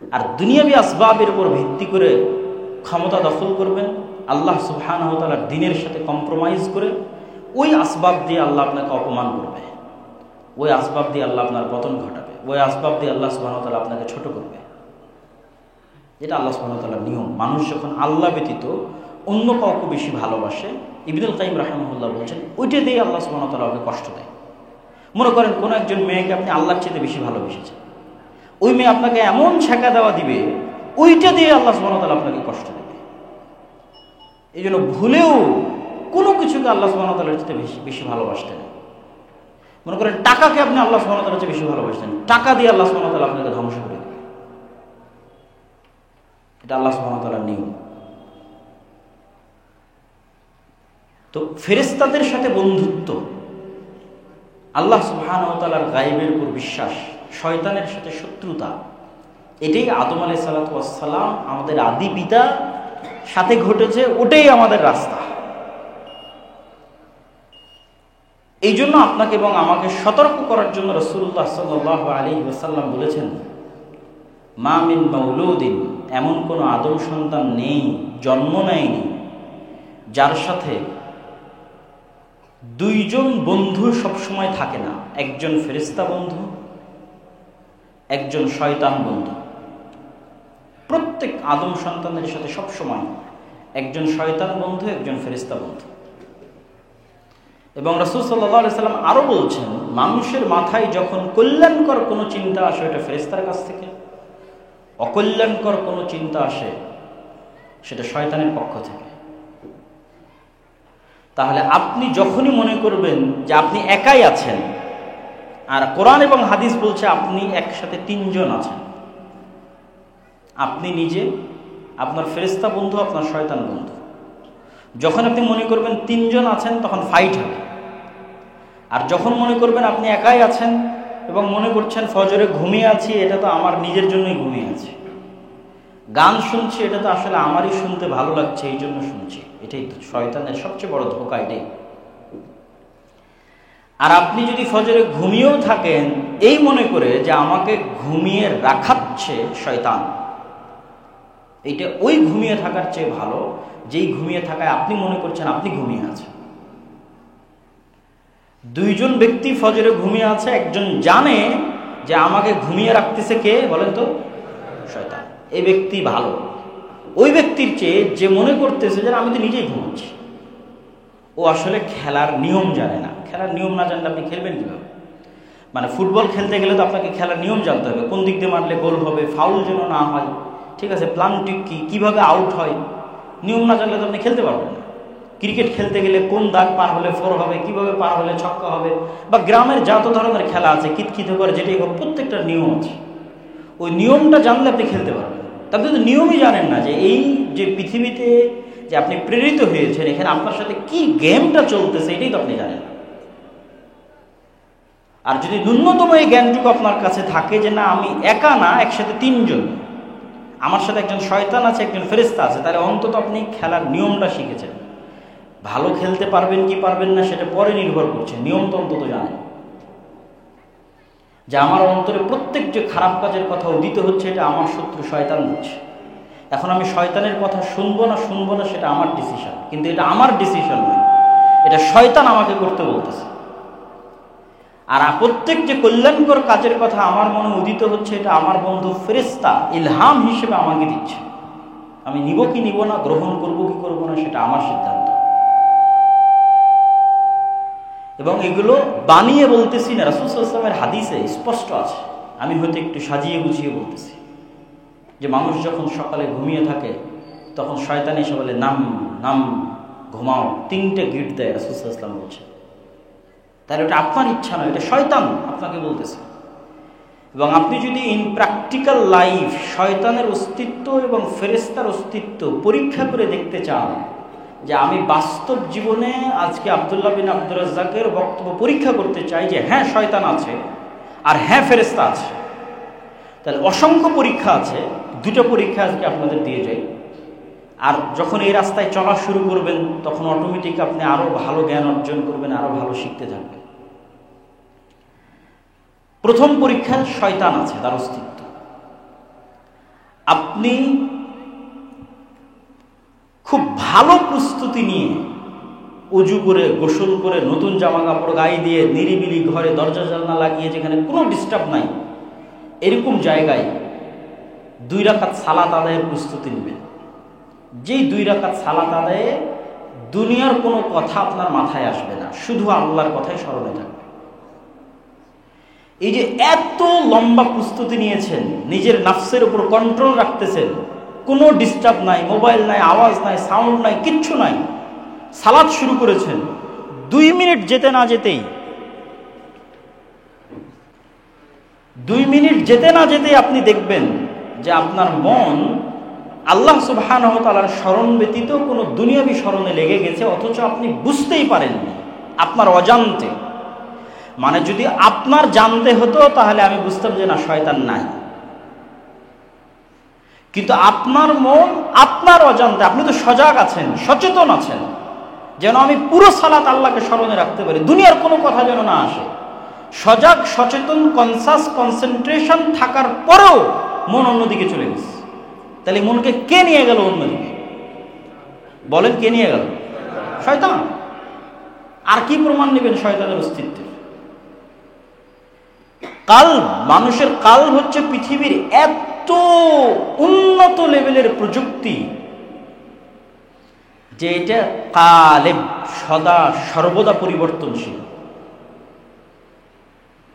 আর দুনিয়াবি আসবাবের উপর ভিত্তি করে ক্ষমতা দখল করবেন, আল্লাহ সুবহানাহু ওয়া তাআলার দ্বীনের সাথে কম্প্রোমাইজ করে ওই আসবাব দিয়ে আল্লাহ আপনাকে অপমান করবে, ওই আসবাব দিয়ে আল্লাহ আপনার পতন ঘটাবে, ওই আসবাব দিয়ে আল্লাহ সুবহানাহু ওয়া তাআলা আপনাকে ছোট করবে। এটা আল্লাহ সুবহানাহু ওয়া তাআলার নিয়ম। মানুষ যখন আল্লাহ ব্যতীত অন্য কাউকে বেশি ভালোবাসে, ইবনুল কাইয়িম রাহিমাহুল্লাহ বলছেন, ওইটা দিয়ে আল্লাহ সুবহানাহু ওয়া তাআলা ওকে কষ্ট দেয়। মনে করেন কোনো একজন মেয়েকে আপনি আল্লাহর চেয়ে বেশি ভালোবেসেছেন, ওই মেয়ে আপনাকে এমন ছেঁকা দেওয়া দিবে, ওইটা দিয়ে আল্লাহ সুবহানাহু ওয়া তাআলা আপনাকে কষ্ট দেবে। এই জন্য ভুলেও কোনো কিছুকে আল্লাহ সুবহানাহু ওয়া তাআলার চেয়ে বেশি ভালোবাসতেন। মনে করেন টাকাকে আপনি আল্লাহ সুবহানাহু ওয়া তাআলার চেয়ে বেশি ভালোবাসতেন, টাকা দিয়ে আল্লাহ সুবহানাহু ওয়া তাআলা আপনাকে ধ্বংস করে দেবে। এটা আল্লাহ সুবহানাহু ওয়া তাআলার নিয়ম। তো ফেরেশতাদের সাথে বন্ধুত্ব, আল্লাহ সুবহানাহু ওয়া তাআলার গায়বের উপর বিশ্বাস, শয়তানের সাথে শত্রুতা, এটাই আদম আলাইহিস সালাতু ওয়াস সালাম আমাদের আদি পিতা সাথে ঘটেছে, ওটাই আমাদের রাস্তা। এই জন্য আপনাকে এবং আমাকে সতর্ক করার জন্য রাসূলুল্লাহ সাল্লাল্লাহু আলাইহি ওয়াসাল্লাম বলেছেন, মা মিন মাউলুদিন, এমন কোনো আদম সন্তান নেই, জন্ম নেয়নি, যার সাথে দুইজন বন্ধু সবসময় থাকে না। একজন ফেরেশতা বন্ধু, একজন শয়তান বন্ধু। প্রত্যেক আদম সন্তানের সাথে সবসময় একজন শয়তান বন্ধু, একজন ফেরেশতা বন্ধু। এবং রাসূল সাল্লাল্লাহু আলাইহি সাল্লাম আরো বলছেন, মানুষের মাথায় যখন কল্যাণকর কোনো চিন্তা আসে এটা ফেরেশতার কাছ থেকে, অকল্যাণকর কোনো চিন্তা আসে সেটা শয়তানের পক্ষ থেকে। তাহলে আপনি যখনই মনে করবেন যে আপনি একাই আছেন, আর কোরআন এবং হাদিস বলছে আপনি একসাথে তিনজন আছেন, আপনি নিজে, আপনার ফেরেশতা বন্ধু, আপনার শয়তান বন্ধু, যখন আপনি মনে করবেন তিনজন আছেন তখন ফাইট হবে। আর যখন মনে করবেন আপনি একাই আছেন এবং মনে করছেন ফজরে ঘুমিয়ে আছি, এটা তো আমার নিজের জন্যই ঘুমিয়ে আছি, গান শুনছি, এটা তো আসলে আমারই শুনতে ভালো লাগছে এই জন্য শুনছি, এটাই তো শয়তানের সবচেয়ে বড় ধোঁকা এটাই। আর আপনি যদি ফজরে ঘুমিয়েও থাকেন এই মনে করে যে আমাকে ঘুমিয়ে রাখাচ্ছে শয়তান, এইটা ওই ঘুমিয়ে থাকার চেয়ে ভালো যেই ঘুমিয়ে থাকায় আপনি মনে করছেন আপনি ঘুমিয়ে আছেন। দুইজন ব্যক্তি ফজরে ঘুমিয়ে আছে, একজন জানে যে আমাকে ঘুমিয়ে রাখতেছে কে বলেন তো? শয়তান। এই ব্যক্তি ভালো ওই ব্যক্তির চেয়ে যে মনে করতেছে যে আমি তো নিজেই ঘুমাচ্ছি। ও আসলে খেলার নিয়ম জানে না। খেলার নিয়ম না জানলে আপনি খেলবেন কিভাবে? মানে ফুটবল খেলতে গেলে তো আপনাকে খেলার নিয়ম জানতে হবে, কোন দিক দিয়ে মারলে গোল হবে, ফাউল যেন না হয়, ঠিক আছে, প্লান্টিক কি, কিভাবে আউট হয়, নিয়ম না জানলে তো আপনি খেলতে পারবেন না। ক্রিকেট খেলতে গেলে কোন দাগ পার হলে 4 হবে, কিভাবে পার হলে ছক্কা হবে, বা গ্রামের যত ধরনের খেলা আছে কিতকিত করে যেটাই হোক, প্রত্যেকটা নিয়ম আছে। ওই নিয়মটা জানলে আপনি খেলতে পারবেন। আপনি তো নিয়মই জানেন না যে এই যে পৃথিবীতে যে আপনি প্রেরিত হয়েছেন, এখানে আপনার সাথে কি গেমটা চলতেছে এটাই তো আপনি জানেন না। আর যদি ন্যূনতম এই জ্ঞানটুকু আপনার কাছে থাকে যে না আমি একা না, একসাথে তিনজন, আমার সাথে একজন শয়তান আছে, একজন ফেরেশতা আছে, তাহলে অন্তত আপনি খেলার নিয়মটা শিখেছেন। ভালো খেলতে পারবেন কি পারবেন না সেটা পরে নির্ভর করছে, নিয়ম তো অন্তত জানেন যে আমার অন্তরে প্রত্যেক যে খারাপ কাজের কথা উদিত হচ্ছে এটা আমার শত্রু শয়তান দিচ্ছে। এখন আমি শয়তানের কথা শুনবো না সেটা আমার ডিসিশন, কিন্তু এটা আমার ডিসিশন নয়, এটা শয়তান আমাকে করতে বলতেছে। আর প্রত্যেক যে কল্যাণকর কাজের কথা আমার মনে উদিত হচ্ছে এটা আমার বন্ধু ফেরেশতা ইলহাম হিসেবে আমাকে দিচ্ছে। আমি নিব কি নিব না, গ্রহণ করব কি করব না, সেটা আমার সিদ্ধান্ত। এবং এগুলো বানিয়ে বলতেছি না, রাসূল সাল্লাল্লাহু আলাইহি ওয়াসাল্লামের হাদিসে স্পষ্ট আছে। আমি হয়তো একটু সাজিয়ে গুছিয়ে বলতেছি যে মানুষ যখন সকালে ঘুমিয়ে থাকে তখন শয়তান এসে বলে নাম নাম, ঘুমাও, 3টে গিট দেয় রাসূল সাল্লাল্লাহু আলাইহি ওয়াসাল্লাম বলছে। তাহলে ওটা আপনার ইচ্ছা নয়, এটা শয়তান আপনাকে বলতেছে। এবং আপনি যদি ইন প্র্যাকটিক্যাল লাইফ শয়তানের অস্তিত্ব এবং ফেরেশতার অস্তিত্ব পরীক্ষা করে দেখতে চান, যে আমি বাস্তব জীবনে আজকে আব্দুল্লাহ বিন আব্দুর রাজ্জাকের বক্তব্য পরীক্ষা করতে চাই যে হ্যাঁ শয়তান আছে আর হ্যাঁ ফেরেশতা আছে, তাহলে অসংখ্য পরীক্ষা আছে। 2টা পরীক্ষা আজকে আপনাদের দিয়ে যাই। আর যখন এই রাস্তায় চলা শুরু করবেন তখন অটোমেটিক আপনি আরো ভালো জ্ঞান অর্জন করবেন, আরো ভালো শিখতে থাকবেন। প্রথম পরীক্ষা শয়তান আছে, তার অস্তিত্ব। আপনি খুব ভালো প্রস্তুতি নিয়ে উজু করে, গোসল করে, নতুন জামা কাপড় গায়ে দিয়ে, নিরিবিলি ঘরে দরজা জানলা লাগিয়ে, যেখানে কোনো ডিস্টার্ব নাই, এরকম জায়গায় 2 রাকাত সালাত আদায়ের প্রস্তুতি নেবেন। যেই 2 রাকাত সালাত আদায়ে দুনিয়ার কোনো কথা আপনার মাথায় আসবে না, শুধু আল্লাহর কথাই স্মরণে থাকবে। এই যে এত লম্বা প্রস্তুতি নিয়েছেন, নিজের নাফসের উপর কন্ট্রোল রাখতেছেন, কোনো ডিস্টার্ব নাই, মোবাইল নাই, আওয়াজ নাই, সাউন্ড নাই, কিচ্ছু নাই, সালাত শুরু করেছেন, 2 মিনিট যেতে না যেতেই 2 মিনিট যেতে না যেতেই আপনি দেখবেন যে আপনার মন আল্লাহ সুবহানাহু ওয়া তাআলার স্মরণ ব্যতীত কোনো দুনিয়াবি স্মরণে লেগে গেছে, অথচ আপনি বুঝতেই পারেননি, আপনার অজান্তে। মানে যদি আপনার জানতে হতো তাহলে আমি বুঝতাম যে না, শয়তান নাই। কিন্তু আপনার মন আপনার অজান্তে, আপনি তো সজাগ আছেন, সচেতন আছেন, যেন আমি পুরো সালাত আল্লাহকে স্মরণে রাখতে পারি, দুনিয়ার কোনো কথা যেন না আসে। সজাগ, সচেতন, কনসাস, কনসেন্ট্রেশন থাকার পরেও মন অন্যদিকে চলে গেছে। তাহলে মনকে কে নিয়ে গেল অন্যদিকে? বলেন, কে নিয়ে গেল? শয়তান। আর কি প্রমাণ নেবেন শয়তানের অস্তিত্বের? কাল্ব, মানুষের কাল্ব হচ্ছে পৃথিবীর এত উন্নত লেভেলের প্রযুক্তি যে এটা কালেব, সদা সর্বদা পরিবর্তনশীল।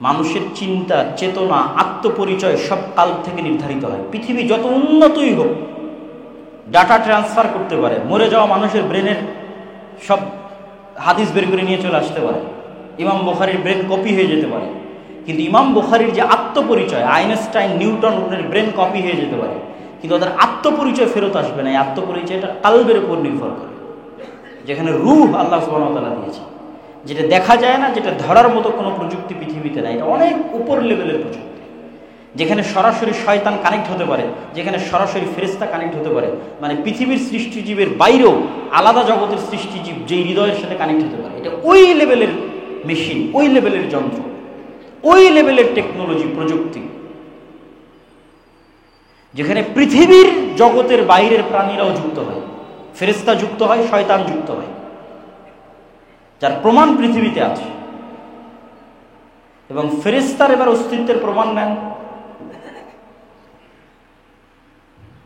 মানুষের চিন্তা, চেতনা, আত্মপরিচয় সব কাল্ব থেকে নির্ধারিত হয়। পৃথিবী যত উন্নতই হোক, ডাটা ট্রান্সফার করতে পারে, মরে যাওয়া মানুষের ব্রেনের সব হাদিস বের করে নিয়ে চলে আসতে পারে, ইমাম বুখারীর ব্রেন কপি হয়ে যেতে পারে। কিন্তু ইমাম বুখারীর যে আত্মপরিচয়, আইনস্টাইন, নিউটনের ব্রেন কপি হয়ে যেতে পারে, কিন্তু ওদের আত্মপরিচয় ফেরত আসবে না। এই আত্মপরিচয়টা কাল্বের উপর নির্ভর করে, যেখানে রূহ আল্লাহ সুবহানাহু ওয়া তাআলা দিয়েছে, যেটা দেখা যায় না, যেটা ধরার মতো কোনো প্রযুক্তি পৃথিবীতে নাই। এটা অনেক উপর লেভেলের প্রযুক্তি, যেখানে সরাসরি শয়তান কানেক্ট হতে পারে, যেখানে সরাসরি ফেরেশতা কানেক্ট হতে পারে। মানে পৃথিবীর সৃষ্টিজীবের বাইরেও আলাদা জগতের সৃষ্টিজীব যেই হৃদয়ের সাথে কানেক্ট হতে পারে। এটা ওই লেভেলের মেশিন, ওই লেভেলের যন্ত্র, ওই লেভেলের টেকনোলজি, প্রযুক্তি, যেখানে পৃথিবীর জগতের বাইরের প্রাণীরাও যুক্ত হয়, ফেরেশতা যুক্ত হয়, শয়তান যুক্ত হয়, যার প্রমাণ পৃথিবীতে আছে। এবং ফেরেশতার এবার অস্তিত্বের প্রমাণ নেন।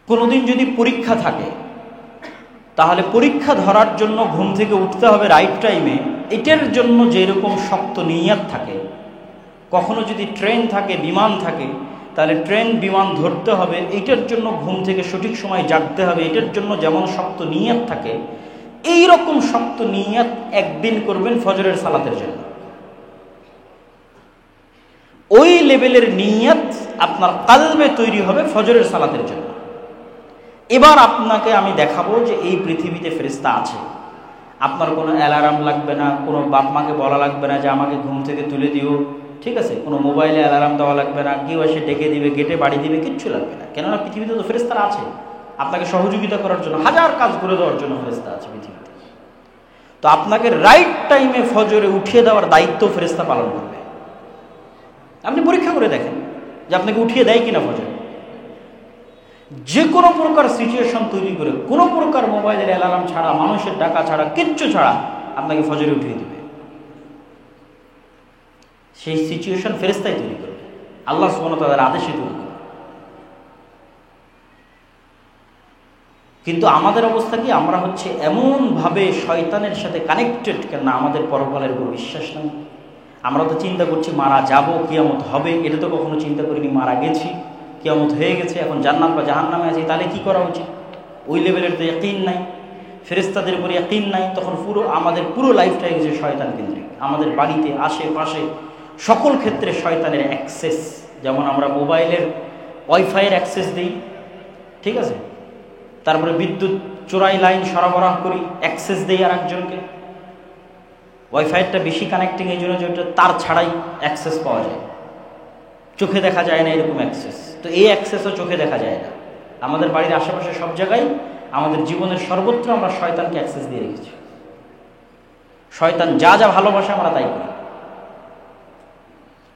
কোনোদিন যদি পরীক্ষা থাকে, তাহলে পরীক্ষা ধরার জন্য ঘুম থেকে উঠতে হবে রাইট টাইমে, এটার জন্য যেরকম শক্ত নিয়ত থাকে। কখনো যদি ট্রেন থাকে, বিমান থাকে, তাহলে ট্রেন বিমান ধরতে হবে, এটার জন্য ঘুম থেকে সঠিক সময় জাগতে হবে, এটার জন্য যেমন শক্ত নিয়ত থাকে, এই রকম শক্ত নিয়ত একদিন করবেন ফজরের সালাতের জন্য। ওই লেভেলের নিয়ত আপনার কালবে তৈরি হবে ফজরের সালাতের জন্য। এবার আপনাকে আমি দেখাবো যে এই পৃথিবীতে ফেরেশতা আছে। আপনার কোনো অ্যালার্ম লাগবে না, কোনো বাপ মাকে বলা লাগবে না যে আমাকে ঘুম থেকে তুলে দিও, ঠিক আছে? কোনো মোবাইলে অ্যালার্ম দেওয়া লাগবে না, কেউ এসে ডেকে দিবে, গেটে বাড়ি দিবে, কিচ্ছু লাগবে না। কেননা পৃথিবীতে তো ফেরেশতারা আছে আপনাকে সহযোগিতা করার জন্য, হাজার কাজ করে দেওয়ার জন্য ফেরেশতা আছে পৃথিবীতে। তো আপনাকে রাইট টাইমে ফজরে উঠিয়ে দেওয়ার দায়িত্ব ফেরেশতা পালন করবে। আপনি পরীক্ষা করে দেখেন যে আপনাকে উঠিয়ে দেয় কিনা ফজরে। যে কোনো প্রকার সিচুয়েশন তৈরি করে, কোনো প্রকার মোবাইলের অ্যালার্ম ছাড়া, মানুষের ডাকা ছাড়া, কিচ্ছু ছাড়া আপনাকে ফজরে উঠিয়ে দিবে। সেই সিচুয়েশন ফেরেশতাই তৈরি করবে, আল্লাহ সুবহানাহু ওয়া তাআলার আদেশে তৈরি করবে। কিন্তু আমাদের অবস্থা কি? আমরা হচ্ছে এমনভাবে শয়তানের সাথে কানেক্টেড, কেন আমাদের পরকালের উপর বিশ্বাস নেই। আমরা তো চিন্তা করছি মারা যাব, কিয়ামত হবে, এটা তো কখনো চিন্তা করিনি। মারা গেছি, কিয়ামত হয়ে গেছে, এখন জান্নাত বা জাহান্নামে আছি, তাহলে কি করা উচিত? ওই লেভেলের তো ইয়াকিন নাই, ফেরেশতাদের উপর ইয়াকিন নাই। তখন আমাদের পুরো লাইফটা হয়ে গেছে শয়তান কেন্দ্রিক। আমাদের বাড়িতে, আশেপাশে, সকল ক্ষেত্রে শয়তানের অ্যাক্সেস। যেমন আমরা মোবাইলের ওয়াইফাইয়ের অ্যাক্সেস দিই, ঠিক আছে? তারপরে বিদ্যুৎ চোরাই লাইন সরবরাহ করি, অ্যাক্সেস দেই আর একজনকে। ওয়াইফাইটা বেশি কানেক্টিং এই জন্য যে ওটা তার ছাড়াই অ্যাক্সেস পাওয়া যায়, চোখে দেখা যায় না এরকম অ্যাক্সেস। তো এই অ্যাক্সেসও চোখে দেখা যায় না। আমাদের বাড়ির আশেপাশে সব জায়গায়, আমাদের জীবনের সর্বত্র আমরা শয়তানকে অ্যাক্সেস দিয়ে রেখেছি। শয়তান যা যা ভালোবাসে আমরা তাই করি।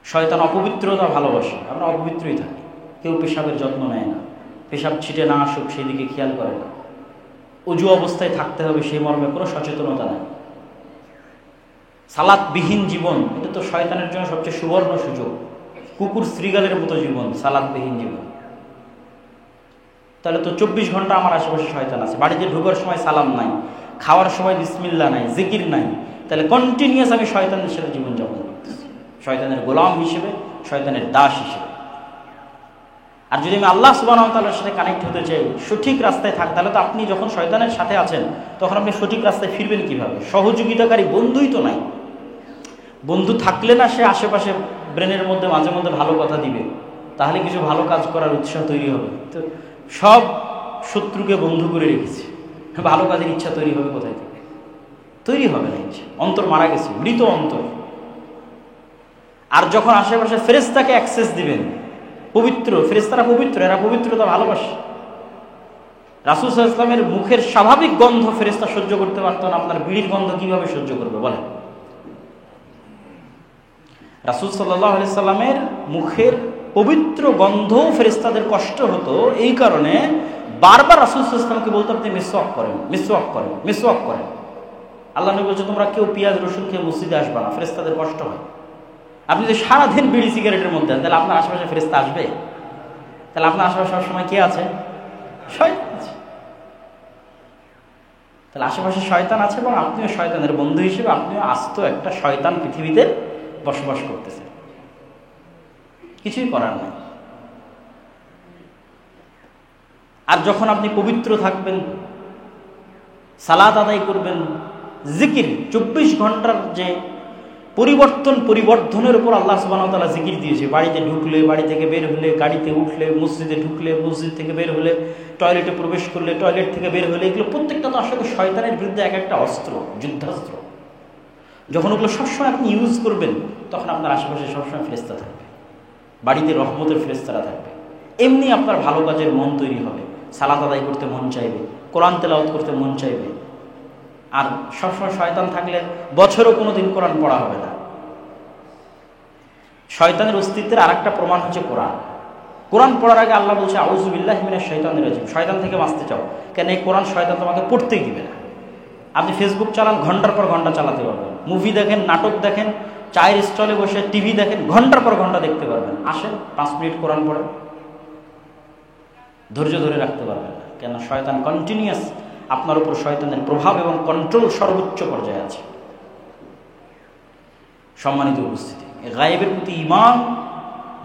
শয়তান অপবিত্রতা ভালোবাসে, আমরা অপবিত্রই থাকি। কেউ পেশাবের যত্ন নেয় না, পেশাব ছিটে না আসুক সেই দিকে খেয়াল করে না, অজু অবস্থায় থাকতে হবে সেই মর্মে কোনো সচেতনতা নেই। সালাতবিহীন জীবন, এটা তো শয়তানের জন্য সবচেয়ে সুবর্ণ সুযোগ। কুকুর শ্রীগালের মতো জীবন, সালাতবিহীন জীবন। তাহলে তো 24 ঘন্টা আমার আশেপাশে শয়তান আছে। বাড়িতে ঢোকার সময় সালাম নাই, খাওয়ার সময় বিসমিল্লাহ নাই, জিকির নাই, তাহলে কন্টিনিউয়াস আমি শয়তানের সাথে জীবনযাপন করতেছি, শয়তানের গোলাম হিসেবে, শয়তানের দাস হিসেবে। আর যদি আমি আল্লাহ সুবহানাহু ওয়া তাআলার সাথে কানেক্ট হতে চাই, সঠিক রাস্তায় থাক, তাহলে তো আপনি যখন শয়তানের সাথে আছেন তখন আপনি সঠিক রাস্তায় ফিরবেন কিভাবে? সহযোগিতাকারী বন্ধুই তো নাই। বন্ধু থাকলে না সে আশেপাশে ব্রেনের মধ্যে মাঝে মধ্যে ভালো কথা দিবে, তাহলে কিছু ভালো কাজ করার উৎসাহ তৈরি হবে। তো সব শত্রুকে বন্ধু করে রেখেছে, ভালো কাজের ইচ্ছা তৈরি হবে কোথায় থেকে? তৈরি হবে না ইচ্ছা, অন্তর মারা গেছে, মৃত অন্তর। আর যখন আশেপাশে ফেরেশতাকে অ্যাক্সেস দিবেন, পবিত্র ফেরেশতারা পবিত্র, এরা পবিত্রতা ভালোবাসে। রাসূল সাল্লাল্লাহু আলাইহি ওয়াসাল্লামের মুখের স্বাভাবিক গন্ধ ফেরেশতা সহ্য করতে পারত না, আপনার বিড়ির গন্ধ কিভাবে সহ্য করবে বলেন? রাসূল সাল্লাল্লাহু আলাইহি সাল্লামের মুখের পবিত্র গন্ধ ফেরেশতাদের কষ্ট হতো, এই কারণে বারবার রাসূল সাল্লাল্লাহু আলাইহি সাল্লামকে বলতো আপনি মিসওয়াক করেন, মিসওয়াক করেন, মিসওয়াক করেন। আল্লাহ নবী বলছে তোমরা কেউ পেঁয়াজ রসুন খেয়ে মসজিদে আসবে না, ফেরেশতাদের কষ্ট হয়। আপনি যদি সারাদিন বিড়ি সিগারেটের মধ্যে তাহলে আপনার আশেপাশে ফেরেশতা আসবে? তাহলে আপনার আশেপাশে সবসময় কে আছে? শয়তান আছে। তাহলে আশেপাশে শয়তান আছে এবং আপনিও শয়তানের বন্ধু হিসেবে আপনিও আস্ত একটা শয়তান পৃথিবীতে বসবাস করতেছেন, কিছুই করার নাই। আর যখন আপনি পবিত্র থাকবেন, সালাত আদায় করবেন, জিকির 24 ঘন্টার যে পরিবর্ধনের উপর আল্লাহ সুবহানাহু ওয়া তাআলা জিকির দিয়েছে। বাড়িতে ঢুকলে, বাড়ি থেকে বের হলে, গাড়িতে উঠলে, মসজিদে ঢুকলে, মসজিদ থেকে বের হলে, টয়লেটে প্রবেশ করলে, টয়লেট থেকে বের হলে, এগুলো প্রত্যেকটা তো আসলে শয়তানের বিরুদ্ধে এক একটা অস্ত্র, যুদ্ধাস্ত্র। যখন ওগুলো সবসময় আপনি ইউজ করবেন তখন আপনার আশেপাশে সবসময় ফেরেশতা থাকবে, বাড়িতে রহমতের ফেরেশতারা থাকবে। এমনি আপনার ভালো কাজের মন তৈরি হবে, সালাত আদায় করতে মন চাইবে, কোরআন তেলাওয়াত করতে মন চাইবে। আর সবসময় শয়তান থাকলে বছরও কোনোদিন কোরআন পড়া হবে না। শয়তানের অস্তিত্বের আরেকটা প্রমাণ হচ্ছে কোরআন। কোরআন পড়ার আগে আল্লাহ বলছে আউযু বিল্লাহি মিনাশ শাইতানির রাজিম, শয়তান থেকে বাঁচতে চাও, কেন এই কোরআন শয়তান তোমাকে পড়তেই দিবে না। আপনি ফেসবুক চালান, ঘন্টার পর ঘন্টা চালাতে পারবেন, মুভি দেখেন, নাটক দেখেন, চায়ের স্টলে বসে টিভি দেখেন, ঘন্টার পর ঘন্টা দেখতে পারবেন। আসেন 5 মিনিট কোরআন পড়েন, ধৈর্য ধরে রাখতে পারবেন না, কেন শয়তান কন্টিনিউয়াস আপনার উপর, শয়তানের প্রভাব এবং কন্ট্রোল সর্বোচ্চ পর্যায়ে আছে। সম্মানিত উপস্থিতি, গায়েবের প্রতি ঈমান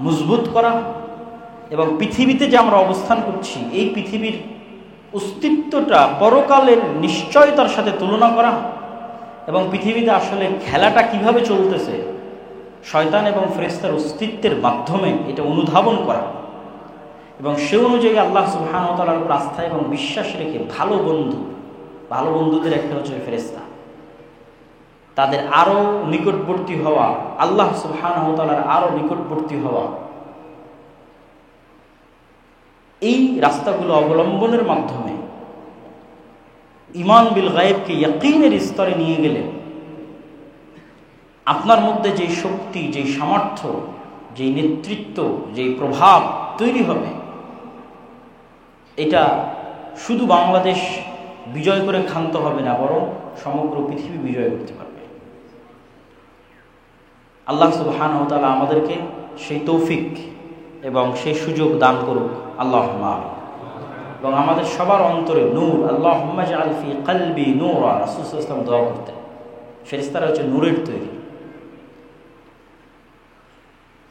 মজবুত করা এবং পৃথিবীতে যে আমরা অবস্থান করছি এই পৃথিবীর অস্তিত্বটা পরকালের নিশ্চয়তার সাথে তুলনা করা এবং পৃথিবীতে আসলে খেলাটা কিভাবে চলতেছে শয়তান এবং ফেরেশতার অস্তিত্বের মাধ্যমে এটা অনুধাবন করা এবং সে অনুযায়ী আল্লাহ সুবহানাহু ওয়া তাআলার উপর আস্থা এবং বিশ্বাস রেখে ভালো বন্ধুদের একটা হচ্ছে ফেরেশতা, তাদের আরও নিকটবর্তী হওয়া, আল্লাহ সুবহানাহু ওয়া তাআলার আরও নিকটবর্তী হওয়া, এই রাস্তাগুলো অবলম্বনের মাধ্যমে ঈমান বিল গায়েবকে ইয়াকিনের স্তরে নিয়ে গেলে আপনার মধ্যে যেই শক্তি, যেই সামর্থ্য, যেই নেতৃত্ব, যেই প্রভাব তৈরি হবে, এটা শুধু বাংলাদেশ বিজয় করে ক্ষান্ত হবে না, বরং সমগ্র পৃথিবী বিজয় করতে পারবে। আল্লাহ সুবহানাহু ওয়া তাআলা আমাদেরকে সেই তৌফিক এবং সেই সুযোগ দান করুক, আল্লাহুম্মা আমিন। এবং আমাদের সবার অন্তরে নূর, আল্লাহুম্মা জাআল ফি কলবি নূরা, রাসূল সাল্লাল্লাহু আলাইহি ওয়াসাল্লাম দোয়া করতেন। ফেরেশতারা হচ্ছে নূরের তৈরি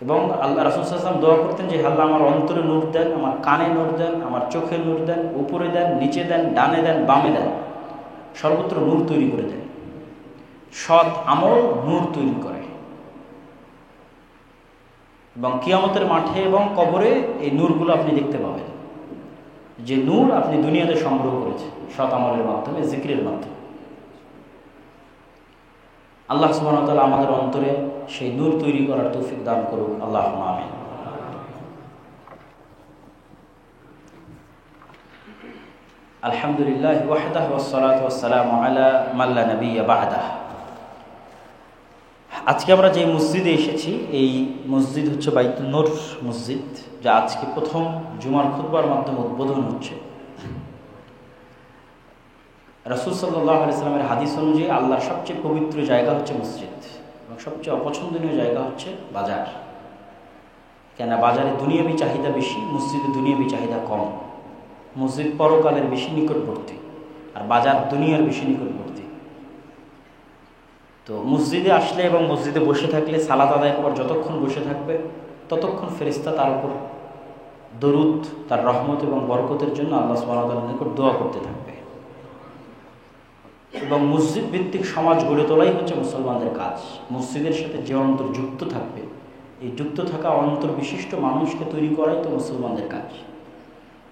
এবং আল্লাহ রাসূল সাল্লাল্লাহু আলাইহি ওয়াসাল্লাম দোয়া করতেন যে আল্লাহ আমার অন্তরে নূর দেন, আমার কানে নূর দেন, আমার চোখে নূর দেন, উপরে দেন, নিচে দেন, ডানে দেন, বামে দেন, সর্বত্র নূর তৈরি করে দেন। সৎ আমল নূর তৈরি করে এবং কিয়ামতের মাঠে এবং কবরে এই নূরগুলো আপনি দেখতে পাবেন, যে নূর আপনি দুনিয়াতে সংগ্রহ করেছেন সৎ আমলের মাধ্যমে, জিকিরের মাধ্যমে। আল্লাহ সুবহানাহু ওয়া তাআলা আমাদের অন্তরে সেই নূর তৈরি করার তৌফিক দান করুন, আল্লাহুম্মা আমিন। আলহামদুলিল্লাহি ওয়াহদাহু ওয়াসসালাতু ওয়াসসালামু আলা মান লা নাবিয়্যা বা'দাহু। আজকে আমরা যে মসজিদে এসেছি এই মসজিদ হচ্ছে বাইতুন নূর মসজিদ, যা আজকে প্রথম জুমার খুতবার মাধ্যমে উদ্বোধন হচ্ছে। রাসূল সাল্লাল্লাহু আলাইহি ওয়াসাল্লামের হাদিস অনুযায়ী আল্লাহর সবচেয়ে পবিত্র জায়গা হচ্ছে মসজিদ এবং সবচেয়ে অপছন্দনীয় জায়গা হচ্ছে বাজার। কেন? বাজারে দুনিয়াবি চাহিদা বেশি, মসজিদে দুনিয়াবি চাহিদা কম। মসজিদ পরকালের বেশি নিকটবর্তী আর বাজার দুনিয়ার বেশি নিকটবর্তী। তো মসজিদে আসলে এবং মসজিদে বসে থাকলে সালাত আদায়ের পর যতক্ষণ বসে থাকবে ততক্ষণ ফেরেশতা তার উপর দরুদ, তার রহমত এবং বরকতের জন্য আল্লাহ সুবহানাহু ওয়া তাআলার নিকট দোয়া করতে থাকবে। এবং মসজিদ ভিত্তিক সমাজ গড়ে তোলাই হচ্ছে মুসলমানদের কাজ। মসজিদের সাথে যে অন্তর যুক্ত থাকবে, এই যুক্ত থাকা অন্তর বিশিষ্ট মানুষকে তৈরি করাই তো মুসলমানদের কাজ।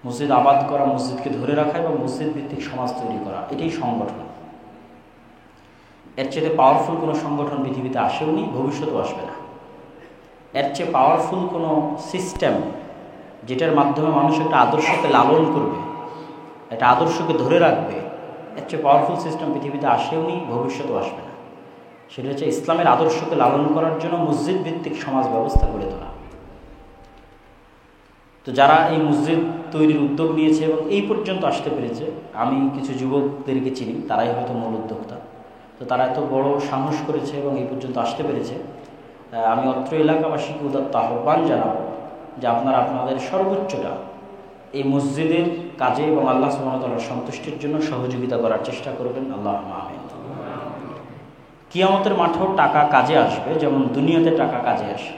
মসজিদ আবাদ করা, মসজিদকে ধরে রাখা এবং মসজিদ ভিত্তিক সমাজ তৈরি করা, এটাই সংগঠন। এর চেয়ে পাওয়ারফুল কোনো সংগঠন পৃথিবীতে আসেও নি, ভবিষ্যতেও আসবে না। এর চেয়ে পাওয়ারফুল কোনো সিস্টেম যেটার মাধ্যমে মানুষ একটা আদর্শকে লালন করবে, একটা আদর্শকে ধরে রাখবে, এর চেয়ে পাওয়ারফুল সিস্টেম পৃথিবীতে আসেও নি, ভবিষ্যতেও আসবে না। সেটা হচ্ছে ইসলামের আদর্শকে লালন করার জন্য মসজিদ ভিত্তিক সমাজ ব্যবস্থা গড়ে তোলা। তো যারা এই মসজিদ তৈরির উদ্যোগ নিয়েছে এবং এই পর্যন্ত আসতে পেরেছে, আমি কিছু যুবকদেরকে চিনি, তারাই হয়তো মূল উদ্যোক্তা। তো তারা এত বড় সাহস করেছে এবং এই পর্যন্ত আসতে পেরেছে। আমি অত্র এলাকাবাসীকে উদাত্ত আহ্বান জানাবো যে আপনারা আপনাদের সর্বোচ্চটা এই মসজিদের কাজে এবং আল্লাহ সুবহানাহু ওয়া তাআলার সন্তুষ্টির জন্য সহযোগিতা করার চেষ্টা করবেন। আল্লাহুম্মা আমিন। কিয়ামতের মাঠেও টাকা কাজে আসবে, যেমন দুনিয়াতে টাকা কাজে আসে।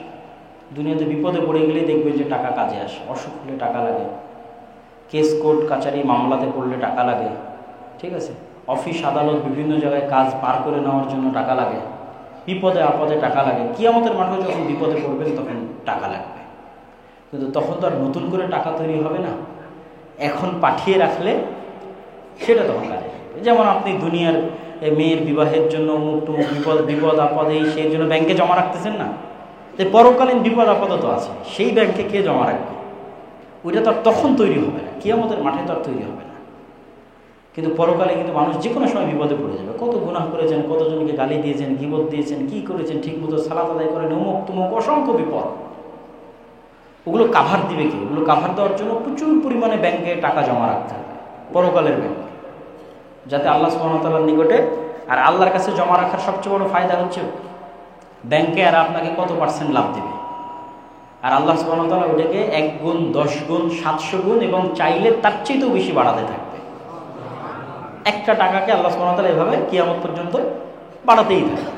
দুনিয়াতে বিপদে পড়ে গেলেই দেখবেন যে টাকা কাজে আসে। অসুখ হলে টাকা লাগে, কেস কোর্ট কাচারি মামলাতে পড়লে টাকা লাগে, ঠিক আছে, অফিস আদালত বিভিন্ন জায়গায় কাজ পার করে নেওয়ার জন্য টাকা লাগে, বিপদে আপদে টাকা লাগে। কিয়ামতের মাঠেও যখন বিপদে পড়বেন তখন টাকা লাগবে, কিন্তু তখন তো আর নতুন করে টাকা তৈরি হবে না। এখন পাঠিয়ে রাখলে সেটা তখন কাজে লাগবে। যেমন আপনি দুনিয়ার মেয়ের বিবাহের জন্য মুখ টুমুক বিপদ আপদে সেই জন্য ব্যাংকে জমা রাখতেছেন না, যে পরকালীন বিপদ আপদ তো আছে, সেই ব্যাংকে কে জমা রাখবে? ওইটা তো আর তখন তৈরি হবে না, কিয়ামতের মাঠে তো আর তৈরি হবে না। কিন্তু পরকালে কিন্তু মানুষ যে কোনো সময় বিপদে পড়ে যাবে। কত গুনাহ করেছেন, কতজনকে গালি দিয়েছেন, গীবত দিয়েছেন, কি করেছেন, ঠিক মতো সালাত আদায় করেন, অমুক তুমুক অসংখ্য বিপদ। ওগুলো কাভার দিবে কি? ওগুলো কাভার দেওয়ার জন্য প্রচুর পরিমাণে ব্যাংকে টাকা জমা রাখতে হবে, পরকালের ব্যাংকে, যাতে আল্লাহ সুবহানাহু ওয়া তাআলার নিকটে। আর আল্লাহর কাছে জমা রাখার সবচেয়ে বড় ফায়দা হচ্ছে ব্যাংকে আর আপনাকে কত % লাভ দেবে। আর আল্লাহ সুবহানাহু ওয়া তাআলা ওটাকে 1 গুণ, 10 গুণ, 700 গুণ এবং চাইলে তার চেয়েও বেশি বাড়াতে থাকবে। একটা টাকাকে আল্লাহ সুবহানাহু ওয়া তাআলা এভাবে কিয়ামত পর্যন্ত বাড়াতেই থাকবে।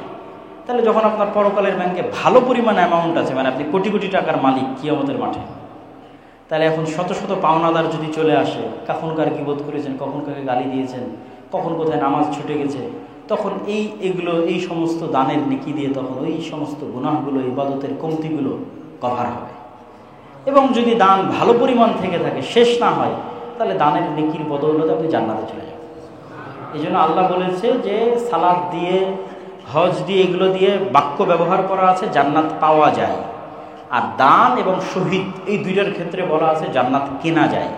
তাহলে যখন আপনার পরকালের ব্যাংকে ভালো পরিমাণ অ্যামাউন্ট আছে, মানে আপনি কোটি কোটি টাকার মালিক কিয়ামতের মাঠে, তাহলে এখন শত শত পাওনাদার যদি চলে আসে, কখন কার গীবত করেছেন, কখন কাকে গালি দিয়েছেন, কখন কোথায় নামাজ ছুটে গেছে, তখন এই সমস্ত দানের নেকি দিয়ে তখন ওই সমস্ত গুনাহগুলো, ইবাদতের কমতিগুলো কভার হবে। এবং যদি দান ভালো পরিমাণ থেকে থাকে, শেষ না হয়, তাহলে দানের নেকির বদৌলতে আপনি জান্নাতে চলে যাবেন। এই জন্য আল্লাহ বলেছে যে সালাত দিয়ে, হজ দিয়ে, এগুলো দিয়ে বাক্য ব্যবহার করা আছে, জান্নাত পাওয়া যায়। আর দান এবং শহীদ এই দুইটার ক্ষেত্রে বলা আছে জান্নাত কেনা যায়,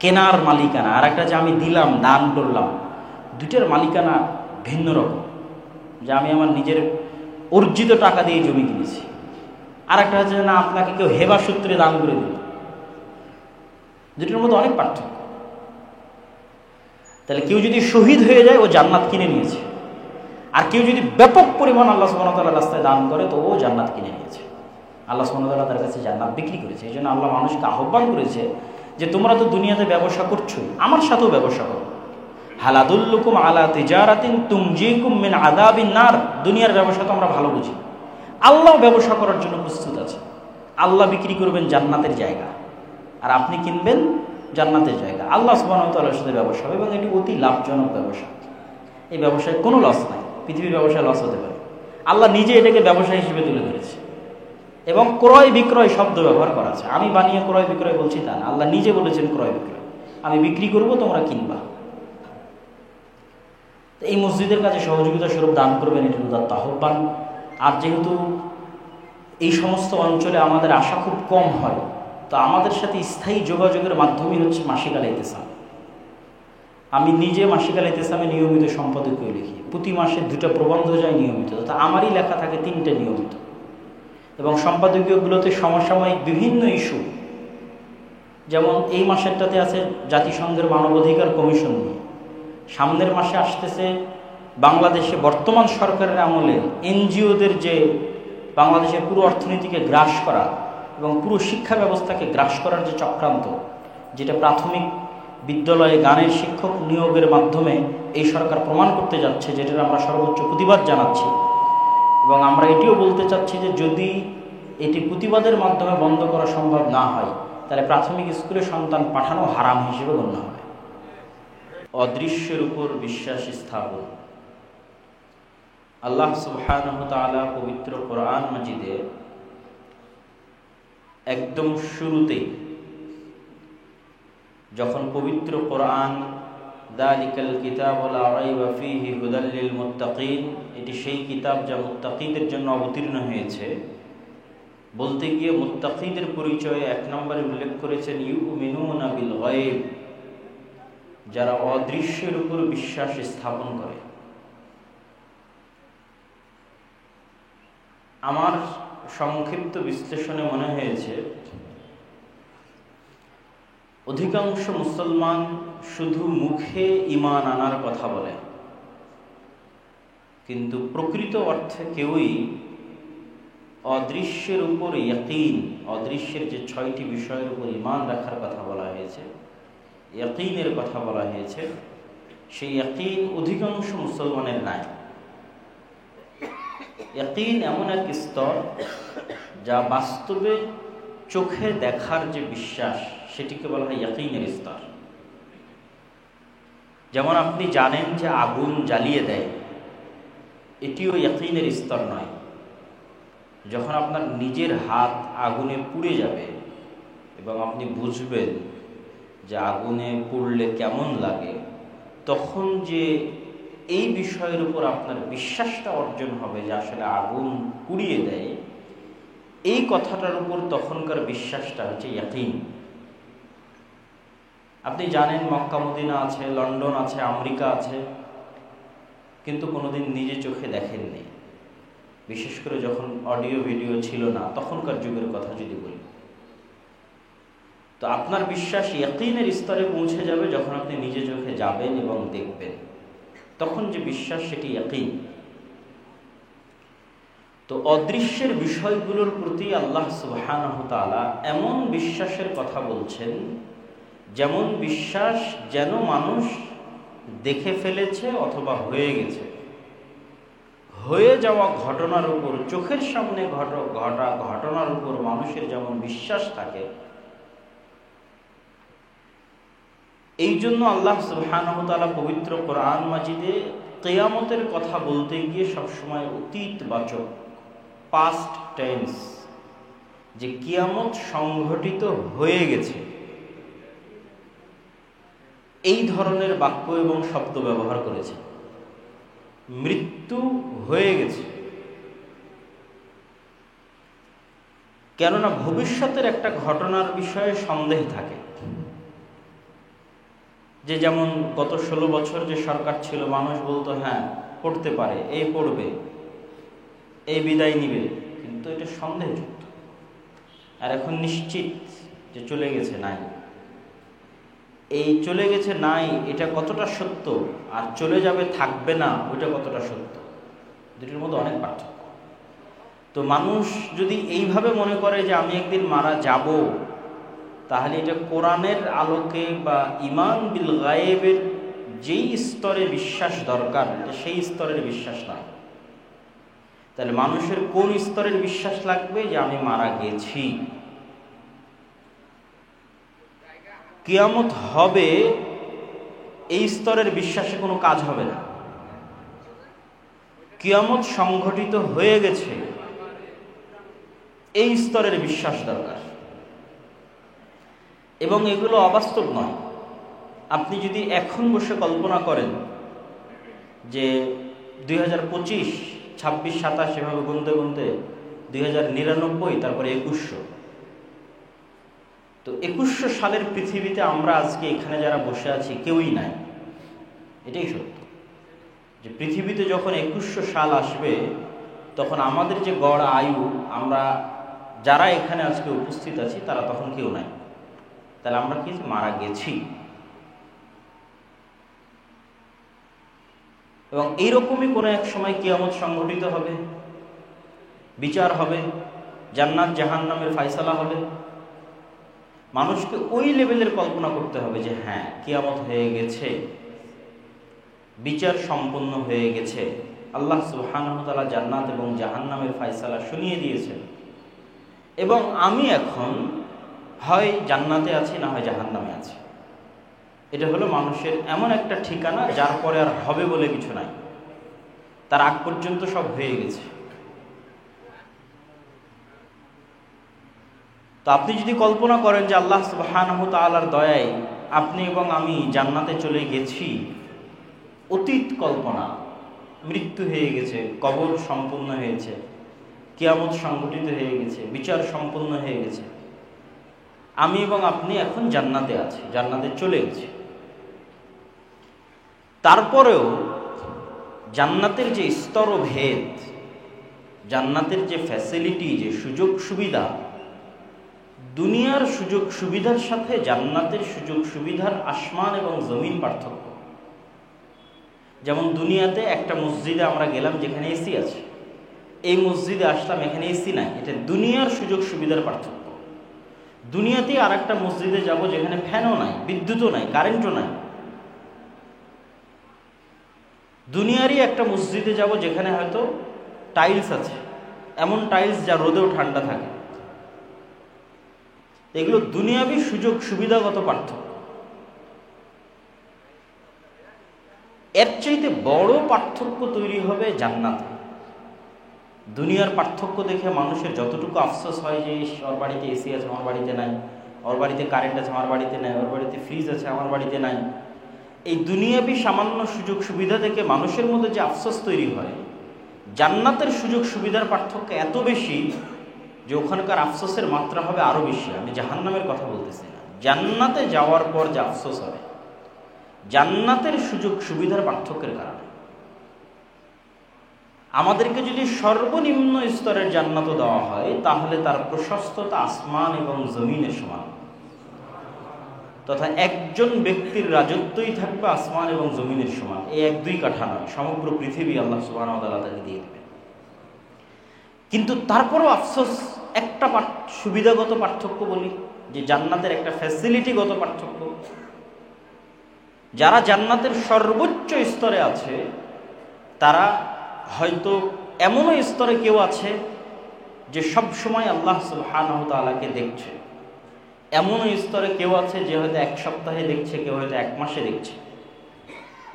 কেনার মালিকানা। আর একটা যে আমি দিলাম, দান করলাম, দুইটার মালিকানা ভিন্ন রকম। যে আমি আমার নিজের অর্জিত টাকা দিয়ে জমি কিনেছি, আর একটা হচ্ছে না আপনাকে কেউ হেবা সূত্রে দান করে দিল, দুটোর মধ্যে অনেক পার্থক্য। তাহলে কেউ যদি শহীদ হয়ে যায়, ও জান্নাত কিনে নিয়েছে। আর কেউ যদি ব্যাপক পরিমাণ আল্লাহ সুবহানাহু ওয়া তাআলার রাস্তায় দান করে, তো ও জান্নাত কিনে নিয়েছে। আল্লাহ সুবহানাহু ওয়া তাআলা তার কাছে জান্নাত বিক্রি করেছে। এই জন্য আল্লাহ মানুষকে আহ্বান করেছে যে তোমরা তো দুনিয়াতে ব্যবসা করছোই, আমার সাথেও ব্যবসা করো। হাল আদুল্লুকুম আলা তিজারাতিন তুনজিকুম মিন আযাবিন নার। দুনিয়ার ব্যবসা তো আমরা ভালো বুঝি, আল্লাহ ব্যবসা করার জন্য প্রস্তুত আছে। আল্লাহ বিক্রি করবেন জান্নাতের জায়গা, আর আপনি কিনবেন জান্নাতের জায়গা। আল্লাহ সুবহানাহু ওয়া তাআলার সাথে ব্যবসা হবে এবং এটি অতি লাভজনক ব্যবসা। এই ব্যবসায় কোনো লস নাই, পৃথিবীর ব্যবসায় লস হতে পারে, আল্লাহ নিজে এটাকে ব্যবসা হিসেবে তুলে ধরেছে। এবং ক্রয় বিক্রয় শব্দ ব্যবহার করা আছে। আমি বানিয়ে ক্রয় বিক্রয় বলছি তা না, আল্লাহ নিজে বলেছেন ক্রয় বিক্রয়, আমি বিক্রি করব, তোমরা কিনবা। এই মসজিদের কাছে সহযোগিতা স্বরূপ দান করবেন, এটি উদাত্ত আহ্বান। আর যেহেতু এই সমস্ত অঞ্চলে আমাদের আশা খুব কম হয়, তো আমাদের সাথে স্থায়ী যোগাযোগের মাধ্যমই হচ্ছে মাসিক আল ইতিসাম। আমি নিজে মাসিক আল ইতিসামে নিয়মিত সম্পাদকীয় লিখি, প্রতি মাসে 2টা প্রবন্ধ যায় নিয়মিত, তা আমারই লেখা থাকে 3টে নিয়মিত। এবং সম্পাদকীয়গুলোতে সমসাময়িক বিভিন্ন ইস্যু, যেমন এই মাসেরটাতে আছে জাতিসংঘের মানবাধিকার কমিশন নিয়ে, সামনের মাসে আসতেছে বাংলাদেশে বর্তমান সরকারের আমলে এনজিওদের যে বাংলাদেশের পুরো অর্থনীতিকে গ্রাস করা এবং পুরো শিক্ষা ব্যবস্থাকে গ্রাস করার যে চক্রান্ত, যেটা প্রাথমিক বিদ্যালয়ে গানের শিক্ষক নিয়োগের মাধ্যমে এই সরকার প্রমাণ করতে যাচ্ছে, যেটার আমরা সর্বোচ্চ প্রতিবাদ জানাচ্ছি। এবং আমরা এটিও বলতে চাচ্ছি যে যদি এটি প্রতিবাদের মাধ্যমে বন্ধ করা সম্ভব না হয়, তাহলে প্রাথমিক স্কুলে সন্তান পাঠানো হারাম হিসেবে গণ্য হবে। অদৃশ্যের উপর বিশ্বাস স্থাপন। আল্লাহ সুবহানাহু ওয়া তাআলা পবিত্র কোরআন মাজিদে একদম শুরুতেই যখন পবিত্র কোরআন যালিকাল কিতাবু লা রাইবা ফীহি হুদাল লিল মুত্তাকিন, এটি সেই কিতাব যা মুত্তাকিদের জন্য অবতীর্ণ হয়েছে, বলতে গিয়ে মুত্তাকিদের পরিচয়ে 1 নম্বরে উল্লেখ করেছেন ইউমিনুনা বিল গায়ব, যারা অদৃশ্যের উপর বিশ্বাস স্থাপন করে। আমার সংক্ষিপ্ত বিশ্লেষণে মনে হয়েছে অধিকাংশ মুসলমান শুধু মুখে ঈমান আনার কথা বলে, কিন্তু প্রকৃত অর্থে কেউই অদৃশ্যের উপর ইয়াকিন, অদৃশ্যের যে 6টি বিষয়ের উপর ঈমান রাখার কথা বলা হয়েছে, ইয়াকিনের কথা বলা হয়েছে, সেই ইয়াকিন অধিকাংশ মুসলমানের নাই। ইয়াকিন এমন এক স্তর যা বাস্তবে চোখে দেখার যে বিশ্বাস, সেটিকে বলা হয় ইয়াকিনের স্তর। যেমন আপনি জানেন যে আগুন জ্বালিয়ে দেয়, এটিও ইয়াকিনের স্তর নয়। যখন আপনার নিজের হাত আগুনে পুড়ে যাবে এবং আপনি বুঝবেন যে আগুনে পুড়লে কেমন লাগে, তখন যে এই বিষয়ের উপর আপনার বিশ্বাসটা অর্জন হবে যে আসলে আগুন পুড়িয়ে দেয়, এই কথাটার উপর তখনকার বিশ্বাসটা হচ্ছে ইয়াকিন। আপনি জানেন মক্কা মদিনা আছে, লন্ডন আছে, আমেরিকা আছে, কিন্তু কোনোদিন নিজে চোখে দেখেননি। বিশেষ করে যখন অডিও ভিডিও ছিল না, তখনকার যুগের কথা যদি বলি, তো আপনার বিশ্বাস ইয়াকিনের স্তরে পৌঁছে যাবে যখন আপনি নিজে চোখে যাবেন এবং দেখবেন, তখন যে বিশ্বাস সেটি ইয়াকিন। তো অদৃশ্যের বিষয়গুলোর প্রতি আল্লাহ সুবহানাহু ওয়া তাআলা এমন বিশ্বাসের কথা বলছেন, যেমন বিশ্বাস যেন মানুষ দেখে ফেলেছে অথবা হয়ে গেছে। হয়ে যাওয়া ঘটনার উপর, চোখের সামনে ঘটা ঘটনার উপর মানুষের যেমন বিশ্বাস থাকে, এই জন্য আল্লাহ সুবহানাহু ওয়া তাআলা পবিত্র কোরআন মাজিদে কিয়ামতের কথা বলতে গিয়ে সবসময় অতীতবাচক, পাস্ট টেন্স, যে কিয়ামত সংঘটিত হয়ে গেছে, এই ধরনের বাক্য এবং শব্দ ব্যবহার করেছে। মৃত্যু হয়ে গেছে, কেননা ভবিষ্যতের একটা ঘটনার বিষয়ে সন্দেহ থাকে। যে যেমন গত 16 বছর যে সরকার ছিল, মানুষ বলতো হ্যাঁ পড়তে পারে, এই পড়বে, এই বিদায় নিবে, কিন্তু এটা সন্দেহযুক্ত। আর এখন নিশ্চিত যে চলে গেছে নাই, এই চলে গেছে নাই এটা কতটা সত্য, আর চলে যাবে থাকবে না ওইটা কতটা সত্য, দুটির মধ্যে অনেক পার্থক্য। তো মানুষ যদি এইভাবে মনে করে যে আমি একদিন মারা যাব, তাহলে এটা কোরআনের আলোকে বা ঈমান বিল গায়েবের যেই স্তরে বিশ্বাস দরকার, এটা সেই স্তরের বিশ্বাস নয়। তাহলে মানুষের কোন স্তরের বিশ্বাস লাগবে? যে আমি মারা গেছি, কিয়ামত হবে, এই স্তরের বিশ্বাসে কোনো কাজ হবে না। কিয়ামত সংঘটিত হয়ে গেছে, এই স্তরের বিশ্বাস দরকার। এবং এগুলো অবাস্তব নয়। আপনি যদি এখন বসে কল্পনা করেন যে 2025, 26, 27 এভাবে গুনতে গুনতে 2099, তারপরে 2100, তো 2100 সালের পৃথিবীতে আমরা আজকে এখানে যারা বসে আছি কেউই নাই। এটাই সত্য, যে পৃথিবীতে যখন 2100 সাল আসবে তখন আমাদের যে গড় আয়ু, আমরা যারা এখানে আজকে উপস্থিত আছি তারা তখন কেউ নাই। তাহলে আমরা কি মারা গেছি। এবং এইরকমই কোনো এক সময় কিয়ামত সংঘটিত হবে, বিচার হবে, জান্নাত জাহান্নামের ফায়সালা হবে। মানুষকে ওই লেভেলের কল্পনা করতে হবে যে হ্যাঁ, কিয়ামত হয়ে গেছে, বিচার সম্পন্ন হয়ে গেছে, আল্লাহ সুবহানাহু ওয়া তাআলা জান্নাত এবং জাহান্নামের ফায়সালা শুনিয়ে দিয়েছেন, এবং আমি এখন হয় জান্নাতে আছি না হয় জাহান্নামে আছি। এটা হলো মানুষের এমন একটা ঠিকানা যার পরে আর হবে বলে কিছু নাই, তার আগ পর্যন্ত সব হয়ে গেছে। তো আপনি যদি কল্পনা করেন যে আল্লাহ সুবহানাহু ওয়া তাআলার দয়ায় আপনি এবং আমি জান্নাতে চলে গেছি, অতীত কল্পনা, মৃত্যু হয়ে গেছে, কবর সম্পূর্ণ হয়েছে, কিয়ামত সংঘটিত হয়ে গেছে, বিচার সম্পূর্ণ হয়ে গেছে, আমি এবং আপনি এখন জান্নাতে আছি, জান্নাতে চলে গেছি। তারপরেও জান্নাতের যে স্তরভেদ, জান্নাতের যে ফ্যাসিলিটি, যে সুযোগ সুবিধা, দুনিয়ার সুযোগ সুবিধার সাথে জান্নাতের সুযোগ সুবিধার আসমান এবং জমিন পার্থক্য। যেমন দুনিয়াতে একটা মসজিদে আমরা গেলাম যেখানে এসি আছে, এই মসজিদে আসলাম এখানে এসি নাই, এটা দুনিয়ার সুযোগ সুবিধার পার্থক্য। দুনিয়াতেই আর একটা মসজিদে যাব যেখানে ফ্যানও নাই, বিদ্যুৎও নাই, কারেন্টও নাই। দুনিয়ারই একটা মসজিদে যাব যেখানে হয়তো টাইলস আছে, এমন টাইলস যা রোদেও ঠান্ডা থাকে। এগুলো দুনিয়াবি সুযোগ সুবিধাগত পার্থক্য। এর চাইতে বড় পার্থক্য তৈরি হবে জান্নাতে। দুনিয়ার পার্থক্য দেখে মানুষের যতটুকু আফসোস হয় যে ওর বাড়িতে এসি আছে আমার বাড়িতে নাই, ওর বাড়িতে কারেন্ট আছে আমার বাড়িতে নাই, ওর বাড়িতে ফ্রিজ আছে আমার বাড়িতে নাই, এই দুনিয়াবি সামান্য সুযোগ সুবিধা দেখে মানুষের মধ্যে যে আফসোস তৈরি হয়, জান্নাতের সুযোগ সুবিধার পার্থক্য এত বেশি যে ওখানকার আফসোসের মাত্রা হবে আরো বেশি। আমি জাহান্নামের কথা বলতেছি না, জান্নাতে যাওয়ার পর যে আফসোস হবে জান্নাতের সুযোগ সুবিধার পার্থক্যের কারণে। আমাদেরকে যদি সর্বনিম্ন স্তরের জান্নাত দেওয়া হয় তাহলে তার প্রশস্ততা আসমান এবং জমিনের সমান, তথা একজন ব্যক্তির রাজত্বই থাকবে আসমান এবং জমিনের সমান। এই 1-2 কাঠা নয়, সমগ্র পৃথিবী আল্লাহ সুবহানাহু ওয়া তাআলা তাকে দিয়ে দেবে। কিন্তু তারপরও আফসোস, একটা সুবিধাগত পার্থক্য বলি, যে জান্নাতের একটা ফ্যাসিলিটিগত পার্থক্য। যারা জান্নাতের সর্বোচ্চ স্তরে আছে তারা হয়তো এমনও স্তরে কেউ আছে যে সব সময় আল্লাহ সুবহানাহু ওয়া তাআলাকে দেখছে, এমনও স্তরে কেউ আছে যে হয়তো 1 সপ্তাহে দেখছে, কেউ হয়তো 1 মাসে দেখছে।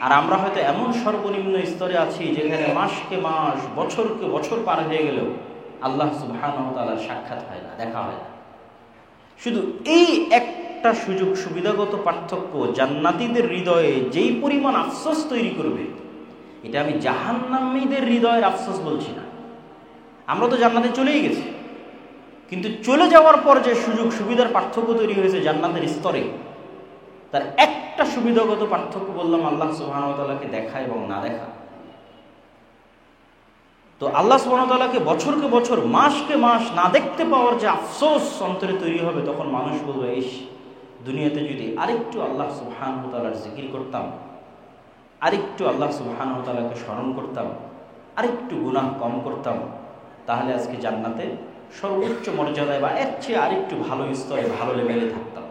আর আমরা হয়তো এমন সর্বনিম্ন স্তরে আছি যেখানে মাসকে মাস, বছরকে বছর পার হয়ে গেলেও আল্লাহ সুবহানাহু ওয়া তাআলার সাক্ষাৎ হয় না, দেখা হয় না। শুধু এই একটা সুযোগ সুবিধাগত পার্থক্য জান্নাতীদের হৃদয়ে যেই পরিমাণ আফসোস তৈরি করবে, এটা আমি জাহান্নামীদের হৃদয়ের আফসোস বলছি না। আমরা তো জান্নাতে চলেই গেছি, কিন্তু চলে যাওয়ার পর যে সুযোগ সুবিধার পার্থক্য তৈরি হয়েছে জান্নাতের স্তরে, তার একটা সুবিধাগত পার্থক্য বললাম আল্লাহ সুবহানাহু ওয়া তাআলাকে দেখা এবং না দেখা। তো আল্লাহ সুবহানাহু ওয়া তাআলাকে বছরকে বছর, মাসকে মাস না দেখতে পাওয়ার যে আফসোস অন্তরে তৈরি হবে, তখন মানুষ বলবে, ইস, দুনিয়াতে যদি আরেকটু আল্লাহ সুবহানাহু ওয়া তাআলার জিকির করতাম, আরেকটু আল্লাহ সুবহানাহু ওয়া তাআলাকে স্মরণ করতাম, আরেকটু গুনাহ কম করতাম, তাহলে আজকে জান্নাতে সর্বোচ্চ মর্যাদায় বা এর চেয়ে আরেকটু ভালো স্তরে, ভালো লেভেলে থাকতাম।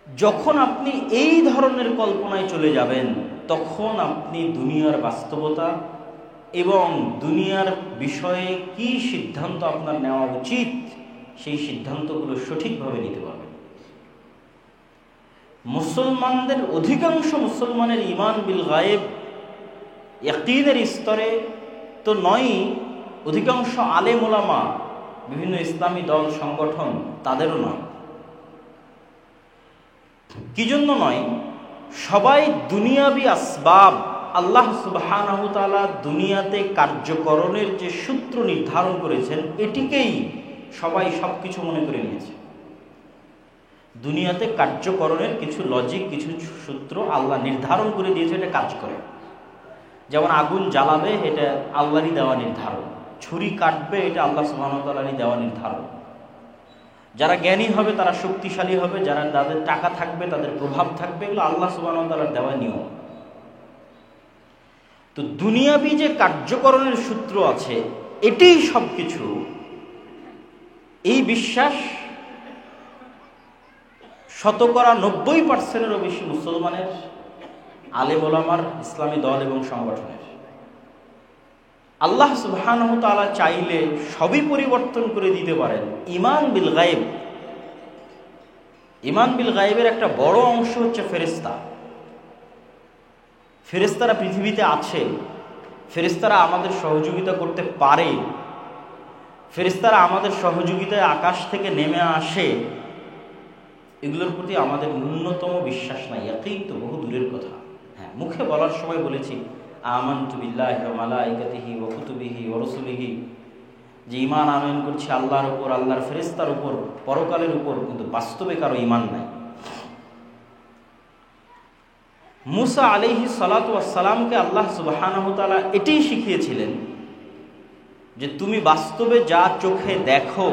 যখন আপনি এই ধরনের কল্পনায় চলে যাবেন তখন আপনি দুনিয়ার বাস্তবতা এবং দুনিয়ার বিষয়ে কি সিদ্ধান্ত আপনার নেওয়া উচিত সেই সিদ্ধান্তগুলো সঠিকভাবে নিতে পারবেন। মুসলমানদের অধিকাংশ মুসলমানের ঈমান বিল গায়েব, ইয়াকিনের স্তরে তো নয়ই, অধিকাংশ আলেম ওলামা, বিভিন্ন ইসলামী দল সংগঠন, তাদেরও নয়। কি জন্য নয়? সবাই দুনিয়াবি আসবাব, আল্লাহ সুবহানাহু ওয়া তাআলা দুনিয়াতে কার্যকরণের যে সূত্র নির্ধারণ করেছেন এটিকেই সবাই সবকিছু মনে করে নিয়েছে। দুনিয়াতে কার্যকরণের কিছু লজিক, কিছু সূত্র আল্লাহ নির্ধারণ করে দিয়েছে, এটা কাজ করে। যেমন আগুন জ্বালাবে, এটা আল্লাহরই দেওয়া নির্ধারণ। ছুরি কাটবে, এটা আল্লাহ সুবহানাহু ওয়া তাআলারই দেওয়া নির্ধারণ। যারা জ্ঞানী হবে তারা শক্তিশালী হবে, যারা তাদের টাকা থাকবে, তাদের প্রভাব থাকবে, এগুলো আল্লাহ সুবহানাহু ওয়া তাআলার দেওয়া নিয়ম। তো দুনিয়াবি যে কার্যকরণের সূত্র আছে, এটাই সবকিছু। এই বিশ্বাস 90% বেশি মুসলমানের, আলেম ওলামার, ইসলামী দল এবং সংগঠনের। আল্লাহ সুবহানাহু ওয়া তাআলা চাইলে সবই পরিবর্তন করে দিতে পারেন। ঈমান বিল গায়ব, ঈমান বিল গায়বের একটা বড় অংশ হচ্ছে ফেরেশতা। ফেরেশতারা পৃথিবীতে আছে, ফেরেশতারা আমাদের সহযোগিতা করতে পারে, ফেরেশতারা আমাদের সহযোগিতায় আকাশ থেকে নেমে আসে, এগুলোর প্রতি আমাদের ন্যূনতম বিশ্বাস নাই। ইয়াকিন তো বহু দূরের কথা। হ্যাঁ, মুখে বলার সময় বলেছি আমানতু বিল্লাহি ওয়া মালাইকাতিহি ওয়া কুতুবিহি ওয়া রুসুলিহি, যে ঈমান আনয়ন করছি আল্লাহর উপর, আল্লাহর ফেরেশতার উপর, পরকালের উপর, কিন্তু বাস্তবে কারো ঈমান নাই। মুসা আলাইহিস সালাতু ওয়াস সালামকে আল্লাহ সুবহানাহু ওয়া তাআলা এটাই শিখিয়েছিলেন যে তুমি বাস্তবে যা চোখে দেখো,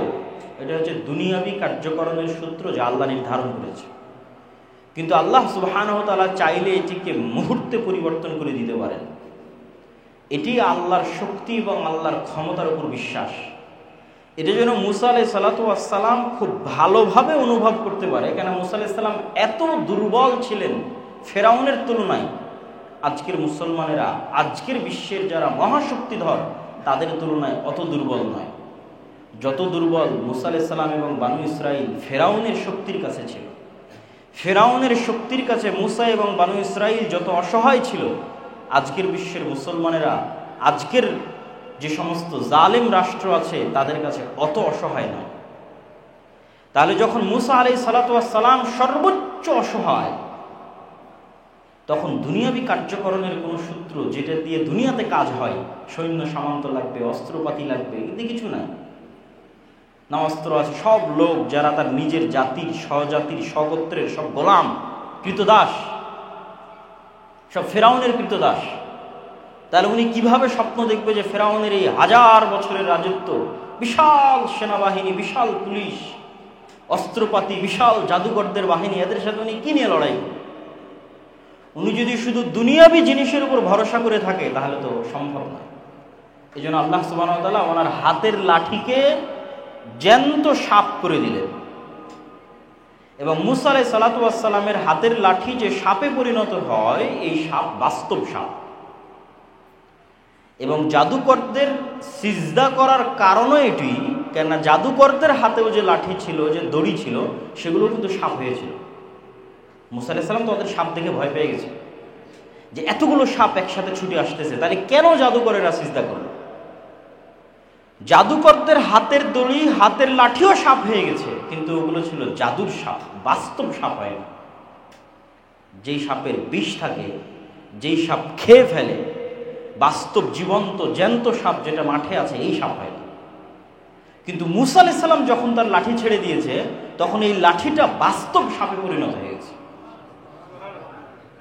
এটা হচ্ছে দুনিয়াবি কার্যকরণের সূত্র যা আল্লাহ নির্ধারণ করেছে। কিন্তু আল্লাহ সুবহানাহু ওয়া তাআলা চাইলে এটিকে মুহূর্তে পরিবর্তন করে দিতে পারেন। এটি আল্লাহর শক্তি এবং আল্লাহর ক্ষমতার উপর বিশ্বাস। এটা যেন মুসা আলাইহিস সালাতু ওয়াস সালাম খুব ভালোভাবে অনুভব করতে পারে। কেন মুসা আলাইহিস সালাম এত দুর্বল ছিলেন ফেরাউনের তুলনায়। আজকের মুসলমানেরা, আজকের বিশ্বের যারা মহাশক্তিধর, তাদের তুলনায় অত দুর্বল নয়। যত দুর্বল মুসা আলাইহিস সালাম এবং বানু ইসরাইল ফেরাউনের শক্তির কাছে ছিল, ফেরাউনের শক্তির কাছে মুসা এবং বানু ইসরাইল যত অসহায় ছিল, আজকের বিশ্বের মুসলমানেরা, আজকের যে সমস্ত জালেম রাষ্ট্র আছে, তাদের কাছে অত অসহায় নয়। তাহলে যখন মুসা আলাইহিস সালাতু ওয়াস সালাম সর্বোচ্চ অসহায়, তখন দুনিয়াবি কার্যকরণের কোনো সূত্র যেটা দিয়ে দুনিয়াতে কাজ হয়, সৈন্য সামন্ত লাগবে, অস্ত্রপাতি লাগবে, এতে কিছু নাই। না অস্ত্র আছে, সব লোক যারা তার নিজের জাতির, স্বজাতির, স্বগোত্রের সব গোলাম, কৃতদাস, সব ফেরাউনের কৃতদাস। তাহলে উনি কিভাবে স্বপ্ন দেখবে যে ফেরাউনের এই 1000 বছরের রাজত্ব, বিশাল সেনাবাহিনী, বিশাল পুলিশ, অস্ত্রপাতি, বিশাল জাদুকরদের বাহিনী, এদের সাথে উনি কি নিয়ে লড়াই করবে? উনি যদি শুধু দুনিয়াবি জিনিসের উপর ভরসা করে থাকে, তাহলে তো সম্ভব নয়। এই জন্য আল্লাহ সুবহানাহু ওয়া তাআলা ওনার হাতের লাঠিকে জ্যান্ত সাপ করে দিলেন। এবং মুসা আলাইহিস সালাতু ওয়াস সালামের হাতের লাঠি যে সাপে পরিণত হয়, এই সাপ বাস্তব সাপ। এবং জাদুকরদের সিজদা করার কারণও এটি, কেননা জাদুকরদের হাতেও যে লাঠি ছিল, যে দড়ি ছিল, সেগুলো কিন্তু সাপ হয়েছিল। মুসা আলাইহিস সালাম তো ওদের সাপ দেখে ভয় পেয়ে গেছে যে এতগুলো সাপ একসাথে ছুটে আসতেছে, তাহলে কেন জাদুকরেরা সিজদা করলো? জাদুকরদের হাতের দড়ি, হাতের লাঠিও সাপ হয়ে গেছে, কিন্তু ওগুলো ছিল জাদুর সাপ, বাস্তব সাপ হয় না। যেই সাপের বিষ থাকে, যেই সাপ খেয়ে ফেলে, বাস্তব জীবন্ত জ্যান্ত সাপ যেটা মাঠে আছে, এই সাপ হয় না। কিন্তু মুসা আলাইহিস সালাম যখন তার লাঠি ছেড়ে দিয়েছে, তখন এই লাঠিটা বাস্তব সাপে পরিণত হয়ে গেছে।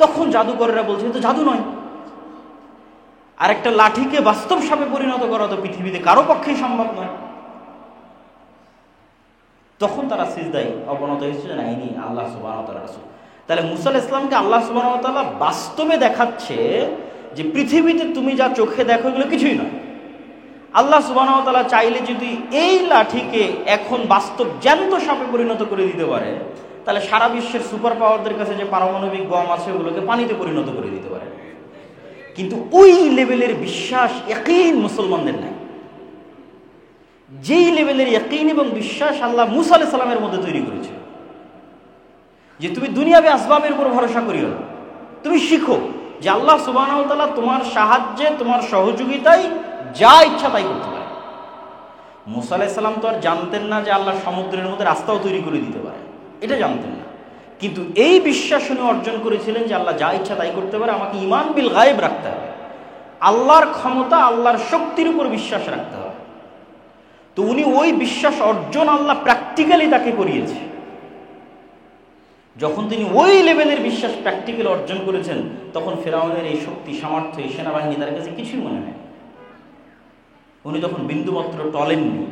তখন জাদুকরেরা বলছে তো জাদু নয়। আর একটা লাঠিকে বাস্তব সাপে পরিণত করা তো পৃথিবীতে কারো পক্ষেই সম্ভব নয়। তখন তারা সিজদায় অবনত হয়েছে যে না, ইনি আল্লাহ সুবহানাহু ওয়া তাআলার রাসূল। তাহলে মুসা আলাইহিস সালামকে আল্লাহ সুবহানাহু ওয়া তাআলা বাস্তবে দেখাচ্ছে যে পৃথিবীতে তুমি যা চোখে দেখো, এগুলো কিছুই নয়। আল্লাহ সুবহানাহু ওয়া তাআলা চাইলে যদি এই লাঠিকে এখন বাস্তব জ্যান্ত সাপে পরিণত করে দিতে পারে, তাহলে সারা বিশ্বের সুপার পাওয়ারদের কাছে যে পারমাণবিক বম আছে, ওগুলোকে পানিতে পরিণত করে দিতে পারে। কিন্তু ওই লেভেলের বিশ্বাস, ইয়াকিন মুসলমানদের নাই। যেই লেভেলের ইয়াকিন এবং বিশ্বাস আল্লাহ মুসা আলাইহিস সালামের মধ্যে তৈরি করেছে, যে তুমি দুনিয়াবি আসবাবের উপর ভরসা করিও না, তুমি শিখো যে আল্লাহ সুবহানাহু ওয়া তাআলা তোমার সাহায্যে, তোমার সহযোগিতায় যা ইচ্ছা তাই করতে পারে। মুসা আলাইহিস সালাম তো আর জানতেন না যে আল্লাহ সমুদ্রের মধ্যে রাস্তাও তৈরি করে দিতে পারে, এটা জানতেন না। কিন্তু এই বিশ্বাস উনি অর্জন করেছিলেন যে আল্লাহ যা ইচ্ছা তাই করতে পারে, আমাকে ঈমান বিল গায়ব রাখতে হবে, আল্লাহর ক্ষমতা, আল্লাহর শক্তির উপর বিশ্বাস রাখতে হবে। তো উনি ওই বিশ্বাস অর্জন আল্লাহ প্র্যাকটিক্যালি তাকে করিয়েছে। যখন তিনি ওই লেভেলের বিশ্বাস প্র্যাকটিক্যাল অর্জন করেছেন, তখন ফেরাউনের এই শক্তি, সামর্থ্য, এই সেনাবাহিনী তার কাছে কিছুই মনে হয়। উনি তখন বিন্দুমাত্র টলেননি।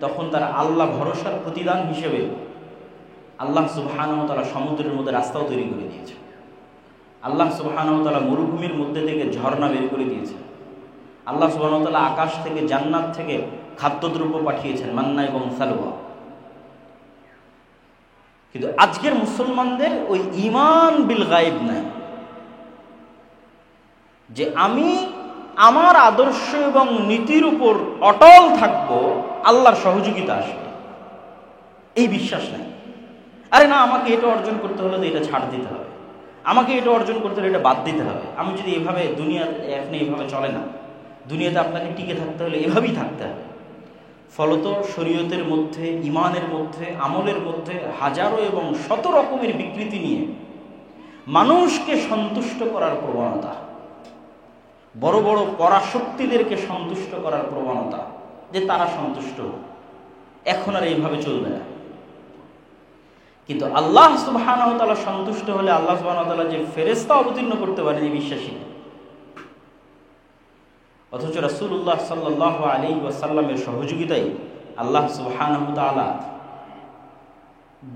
তখন তার আল্লাহ ভরসার প্রতিদান হিসেবে আল্লাহ সুবহানাহু ওয়া তাআলা সমুদ্রের মধ্যে রাস্তাও তৈরি করে দিয়েছে। আল্লাহ সুবহানাহু ওয়া তাআলা মরুভূমির মধ্যে থেকে ঝর্ণা বের করে দিয়েছে। আল্লাহ সুবহানাহু ওয়া তাআলা আকাশ থেকে, জান্নাত থেকে খাদ্যদ্রব্য পাঠিয়েছেন, মান্না এবং সালওয়া। কিন্তু আজকের মুসলমানদের ওই ঈমান বিল গায়ব নাই, যে আমি আমার আদর্শ এবং নীতির উপর অটল থাকবো, আল্লাহর সহযোগিতা আসবে, এই বিশ্বাস নাই। আরে না, আমাকে এটা অর্জন করতে হলে তো এটা ছাড় দিতে হবে, আমাকে এটা অর্জন করতে হলে এটা বাদ দিতে হবে। আমি যদি এভাবে, দুনিয়া এখন এইভাবে চলে না, দুনিয়াতে আপনাকে টিকে থাকতে হলে এভাবেই থাকতে হবে। ফলত শরীয়তের মধ্যে, ইমানের মধ্যে, আমলের মধ্যে হাজারো এবং শত রকমের বিকৃতি নিয়ে মানুষকে সন্তুষ্ট করার প্রবণতা, বড় বড় পরাশক্তিদেরকে সন্তুষ্ট করার প্রবণতা, যে তারা সন্তুষ্ট, এখন আর এইভাবে চলবে না। কিন্তু আল্লাহ সুবহানাহু ওয়া তাআলা সন্তুষ্ট হলে আল্লাহ সুবহানাহু ওয়া তাআলা যে ফেরেশতা অবতীর্ণ করতে পারেন এই বিশ্বাসী। অথচ রাসূলুল্লাহ সাল্লাল্লাহু আলাইহি ওয়াসাল্লামের সহযোগিতায় আল্লাহ সুবহানাহু ওয়া তাআলা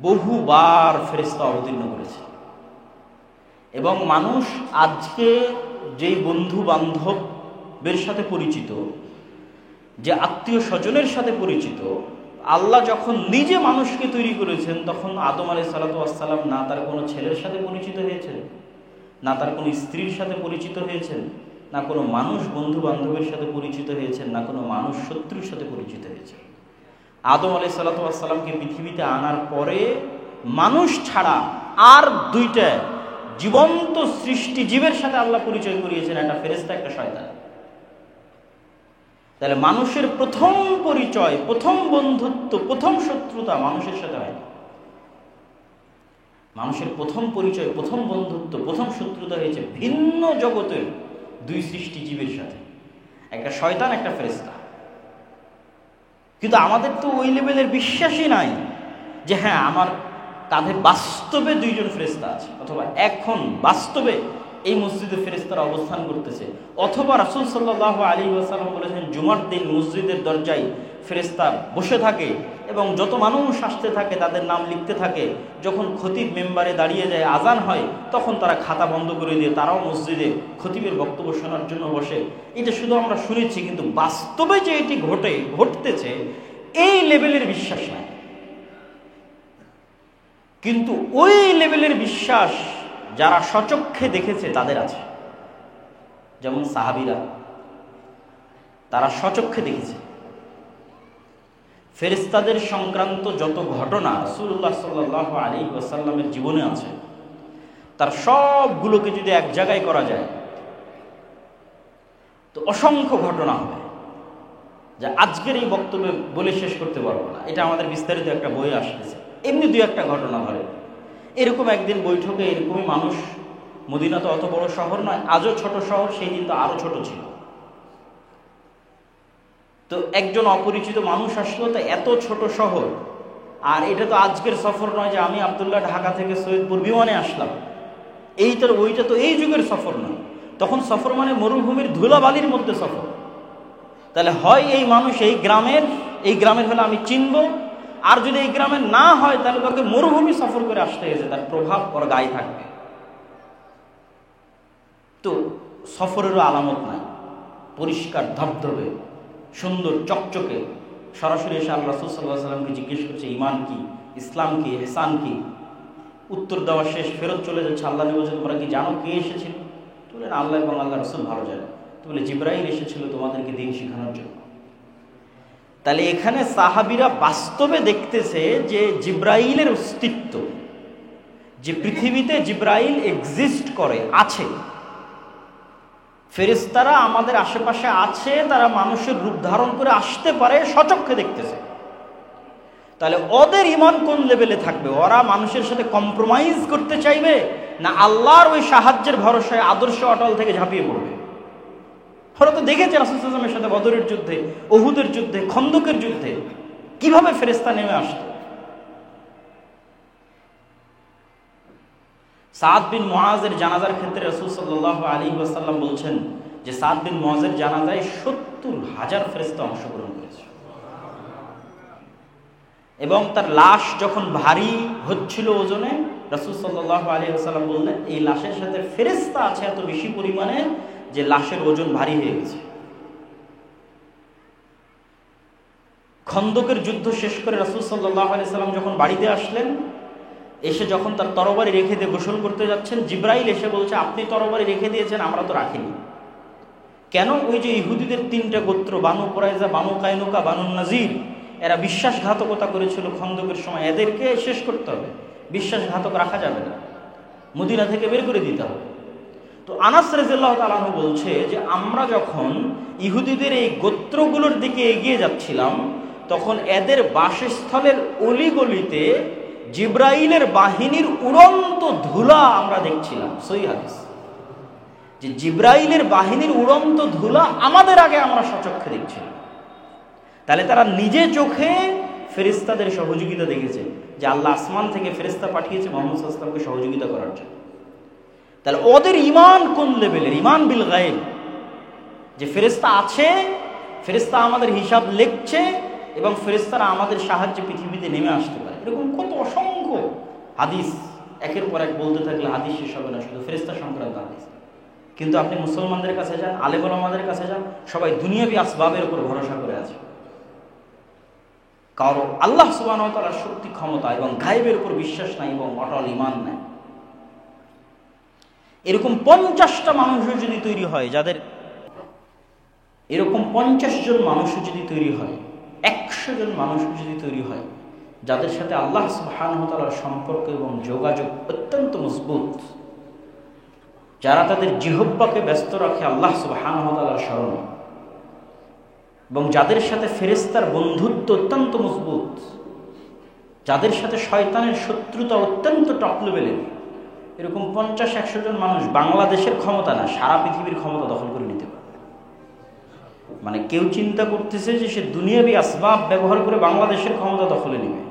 বহুবার ফেরেশতা অবতীর্ণ করেছে। এবং মানুষ আজকে যেই বন্ধু বান্ধবের সাথে পরিচিত, যে আত্মীয় স্বজনের সাথে পরিচিত, আল্লাহ যখন নিজে মানুষকে তৈরি করেছেন, তখন আদম আলাইহিস সালাতু ওয়াস সালাম না তার কোনো ছেলের সাথে পরিচিত হয়েছেন, না তার কোনো স্ত্রীর সাথে পরিচিত হয়েছেন, না কোনো মানুষ বন্ধু বান্ধবের সাথে পরিচিত হয়েছেন, না কোনো মানুষ শত্রুর সাথে পরিচিত হয়েছে। আদম আলাইহিস সালাতু ওয়াস সালামকে পৃথিবীতে আনার পরে মানুষ ছাড়া আর দুইটা জীবন্ত সৃষ্টি জীবের সাথে আল্লাহ পরিচয় করিয়েছেন, একটা ফেরেশতা, একটা শয়তান। তাহলে মানুষের প্রথম পরিচয়, প্রথম বন্ধুত্ব, প্রথম শত্রুতা মানুষের সাথে হয়। মানুষের প্রথম পরিচয়, প্রথম বন্ধুত্ব, প্রথম শত্রুতা হয়েছে ভিন্ন জগতের দুই সৃষ্টি জীবের সাথে, একটা শয়তান, একটা ফেরেশতা। কিন্তু আমাদের তো ওই লেভেলের বিশ্বাসই নাই যে হ্যাঁ, আমার কাঁধে বাস্তবে দুইজন ফেরেশতা আছে, অথবা এখন বাস্তবে এই মসজিদে ফেরেশতারা অবস্থান করতেছে, অথবা রাসূল সাল্লাল্লাহু আলাইহি ওয়াসাল্লাম বলেছেন জুমার দিন মসজিদের দরজায় ফেরেশতা বসে থাকে এবং যত মানুষ আসতে থাকে তাদের নাম লিখতে থাকে। যখন খতিব মেম্বারে দাঁড়িয়ে যায়, আজান হয়, তখন তারা খাতা বন্ধ করে দিয়ে তারাও মসজিদে খতিবের বক্তব্য শোনার জন্য বসে। এটা শুধু আমরা শুনেছি, কিন্তু বাস্তবে যে এটি ঘটতেছে এই লেভেলের বিশ্বাস নাই। কিন্তু ওই লেভেলের বিশ্বাস যারা স্বচক্ষে দেখেছে তাদের আছে। যেমন সাহাবীরা, তারা স্বচক্ষে দেখেছে। ফেরেশতাদের সংক্রান্ত যত ঘটনা রাসূলুল্লাহ সাল্লাল্লাহু আলাইহি ওয়াসাল্লামের জীবনে আছে, তার সবগুলোকে যদি এক জায়গায় করা যায় তো অসংখ্য ঘটনা হবে, যা আজকের এই বক্তব্যে বলে শেষ করতে পারবো না। এটা আমাদের বিস্তারিত একটা বই আসতেছে, এমনি দুই একটা ঘটনা ধরে। এরকম একদিন বৈঠকে এরকমই মানুষ, মদিনা তো অত বড় শহর নয়, আজও ছোট শহর, সেই দিন তো আরো ছোট ছিল। তো একজন অপরিচিত মানুষ আসলো, তো এত ছোট শহর, আর এটা তো আজকের সফর নয় যে আমি আব্দুল্লাহ ঢাকা থেকে সৈয়দপুর বিমানে আসলাম, ওইটা তো এই যুগের সফর নয়। তখন সফর মানে মরুভূমির ধুলাবালির মধ্যে সফর। তাহলে হয় এই মানুষ এই গ্রামের হলে আমি চিনব, আর যদি এই গ্রামের না হয় তাহলে তাকে মরুভূমি সফর করে আসতে হয়েছে, তার প্রভাব ওর গায়ে থাকবে। তো সফরেরও আলামত নাই, পরিষ্কার ধবধবে সুন্দর চকচকে। সরাসরি এসে আল্লাহ রাসূল সাল্লাল্লাহু আলাইহি ওয়াসাল্লামকে জিজ্ঞেস করছে ঈমান কি, ইসলাম কি, ইহসান কি। উত্তর দেওয়া শেষ, ফেরত চলে যাচ্ছে। আল্লাহ নবী বলছেন তোমরা কি জানো কে এসেছিল? বললেন আল্লাহ এবং আল্লাহ রাসূল ভালো জানেন। তো বলে জিবরাইল এসেছিল তোমাদেরকে দ্বীন শেখানোর জন্য। তাহলে এখানে সাহাবীরা বাস্তবে দেখতেছে যে জিবরাইলের অস্তিত্ব, যে পৃথিবীতে জিবরাইল এক্সিস্ট করে, আছে। ফেরেশতারা আমাদের আশেপাশে আছে, তারা মানুষের রূপ ধারণ করে আসতে পারে, সচক্ষে দেখতেছে। তাহলে ওদের ঈমান কোন লেভেলে থাকবে? ওরা মানুষের সাথে কম্প্রোমাইজ করতে চাইবে, না আল্লাহর ওই সাহায্যের ভরসায় আদর্শ অটল থেকে ঝাঁপিয়ে পড়বে? ওরা তো দেখেছে রাসূল সাল্লাল্লাহু আলাইহি ওয়াসাল্লামের সাথে বদরের যুদ্ধে, উহুদের যুদ্ধে, খন্দকের যুদ্ধে কিভাবে ফেরেশতা নেমে আসতো। সাদ বিন মুআজের জানাজার ক্ষেত্রে রাসূল সাল্লাল্লাহু আলাইহি ওয়াসাল্লাম বলছেন যে সাদ বিন মুআজের জানাজায় 70,000 ফেরেশতা অংশগ্রহণ করেছে, এবং তার লাশ যখন ভারী হচ্ছিল ওজনে, রাসূল সাল্লাল্লাহু আলাইহি ওয়াসাল্লাম বললেন এই লাশের সাথে ফেরেশতা আছে এত বেশি পরিমাণে যে লাশের ওজন ভারী হয়ে গেছে। খন্দকের যুদ্ধ শেষ করে রাসূল সাল্লাল্লাহু আলাইহি ওয়াসাল্লাম যখন বাড়িতে আসলেন, এসে যখন তার তরবারি রেখে দিয়ে গোসল করতে যাচ্ছেন, জিবরাইল এসে বলছে আপনি তরবারি রেখে দিয়েছেন, আমরা তো রাখিনি। কেন? ওই যে ইহুদিদের 3টা গোত্র, বানু কুরাইজা, বানু কায়নুকা, বানু নাজির, এরা বিশ্বাসঘাতকতা করেছিল খন্দকের সময়, এদেরকে শেষ করতে হবে, বিশ্বাসঘাতক রাখা যাবে না, মদিনা থেকে বের করে দিতে হবে। তো আনাস রাদিয়াল্লাহু তাআলা আনহু বলছে যে আমরা যখন ইহুদিদের এই গোত্রগুলোর দিকে এগিয়ে যাচ্ছিলাম, তখন এদের বাসস্থলের অলিগলিতে জিবরাইলের বাহিনীর উড়ন্ত ধুলা আমরা দেখছিলাম। সহিহ হাদিস, যে জিবরাইলের বাহিনীর উড়ন্ত ধুলা আমাদের আগে আমরা সচক্ষে দেখছিলাম। তাহলে তারা নিজে চোখে ফেরেশতাদের সহযোগিতা দেখেছে, যে আল্লাহ আসমান থেকে ফেরেশতা পাঠিয়েছে মুহাম্মদ সাল্লাল্লাহু আলাইহি ওয়াসাল্লামকে সহযোগিতা করার জন্য। তাহলে ওদের ঈমান কোন লেভেলের? ঈমান বিল গায়ব, যে ফেরেশতা আছে, ফেরেশতা আমাদের হিসাব লিখছে, এবং ফেরেশতারা আমাদের সাহায্যে পৃথিবীতে নেমে আসতে পারে। এরকম কত অসংখ্য হাদিস, একের পর এক বলতে থাকলে হাদিস শেষ হবে না, শুধু ফেরেশতা সংক্রান্ত হাদিস। কিন্তু আপনি মুসলমানদের কাছে যান, আলেম ওলামাদের কাছে যান, সবাই দুনিয়াবী আসবাবের উপর ভরসা করে আছে। কারো আল্লাহ সুবহানাহু ওয়া তাআলার শক্তি, ক্ষমতা এবং গায়েবের উপর বিশ্বাস নাই এবং অটল ঈমান নাই। এরকম 50টা মানুষও যদি তৈরি হয়, যাদের এরকম 50 জন মানুষও যদি তৈরি হয়, 100 জন মানুষও যদি তৈরি হয়, যাদের সাথে আল্লাহ সুবহানাহু ওয়া তাআলার সম্পর্ক এবং যোগাযোগ অত্যন্ত মজবুত, যারা তাদের জিহ্বাকে ব্যস্ত রাখে আল্লাহ সুবহানাহু ওয়া তাআলার স্মরণে, এবং যাদের সাথে ফেরেশতার বন্ধুত্ব অত্যন্ত মজবুত, যাদের সাথে শয়তানের শত্রুতা অত্যন্ত টপ লেভেলের, এরকম 50-100 জন মানুষ বাংলাদেশের ক্ষমতা না, সারা পৃথিবীর ক্ষমতা দখল করে নিতে পারে। মানে কেউ চিন্তা করতেছে যে সে দুনিয়াবী আসবাব ব্যবহার করে বাংলাদেশের ক্ষমতা দখলে নেবে,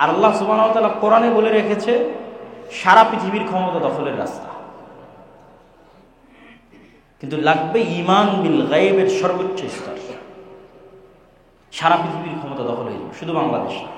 আর আল্লাহ সুবহানাহু ওয়া তাআলা কোরআনে বলে রেখেছে সারা পৃথিবীর ক্ষমতা দখলের রাস্তা। কিন্তু লাগবে ঈমান বিল গায়বের সর্বোচ্চ স্তর, সারা পৃথিবীর ক্ষমতা দখল হয়ে যাবে, শুধু বাংলাদেশ না।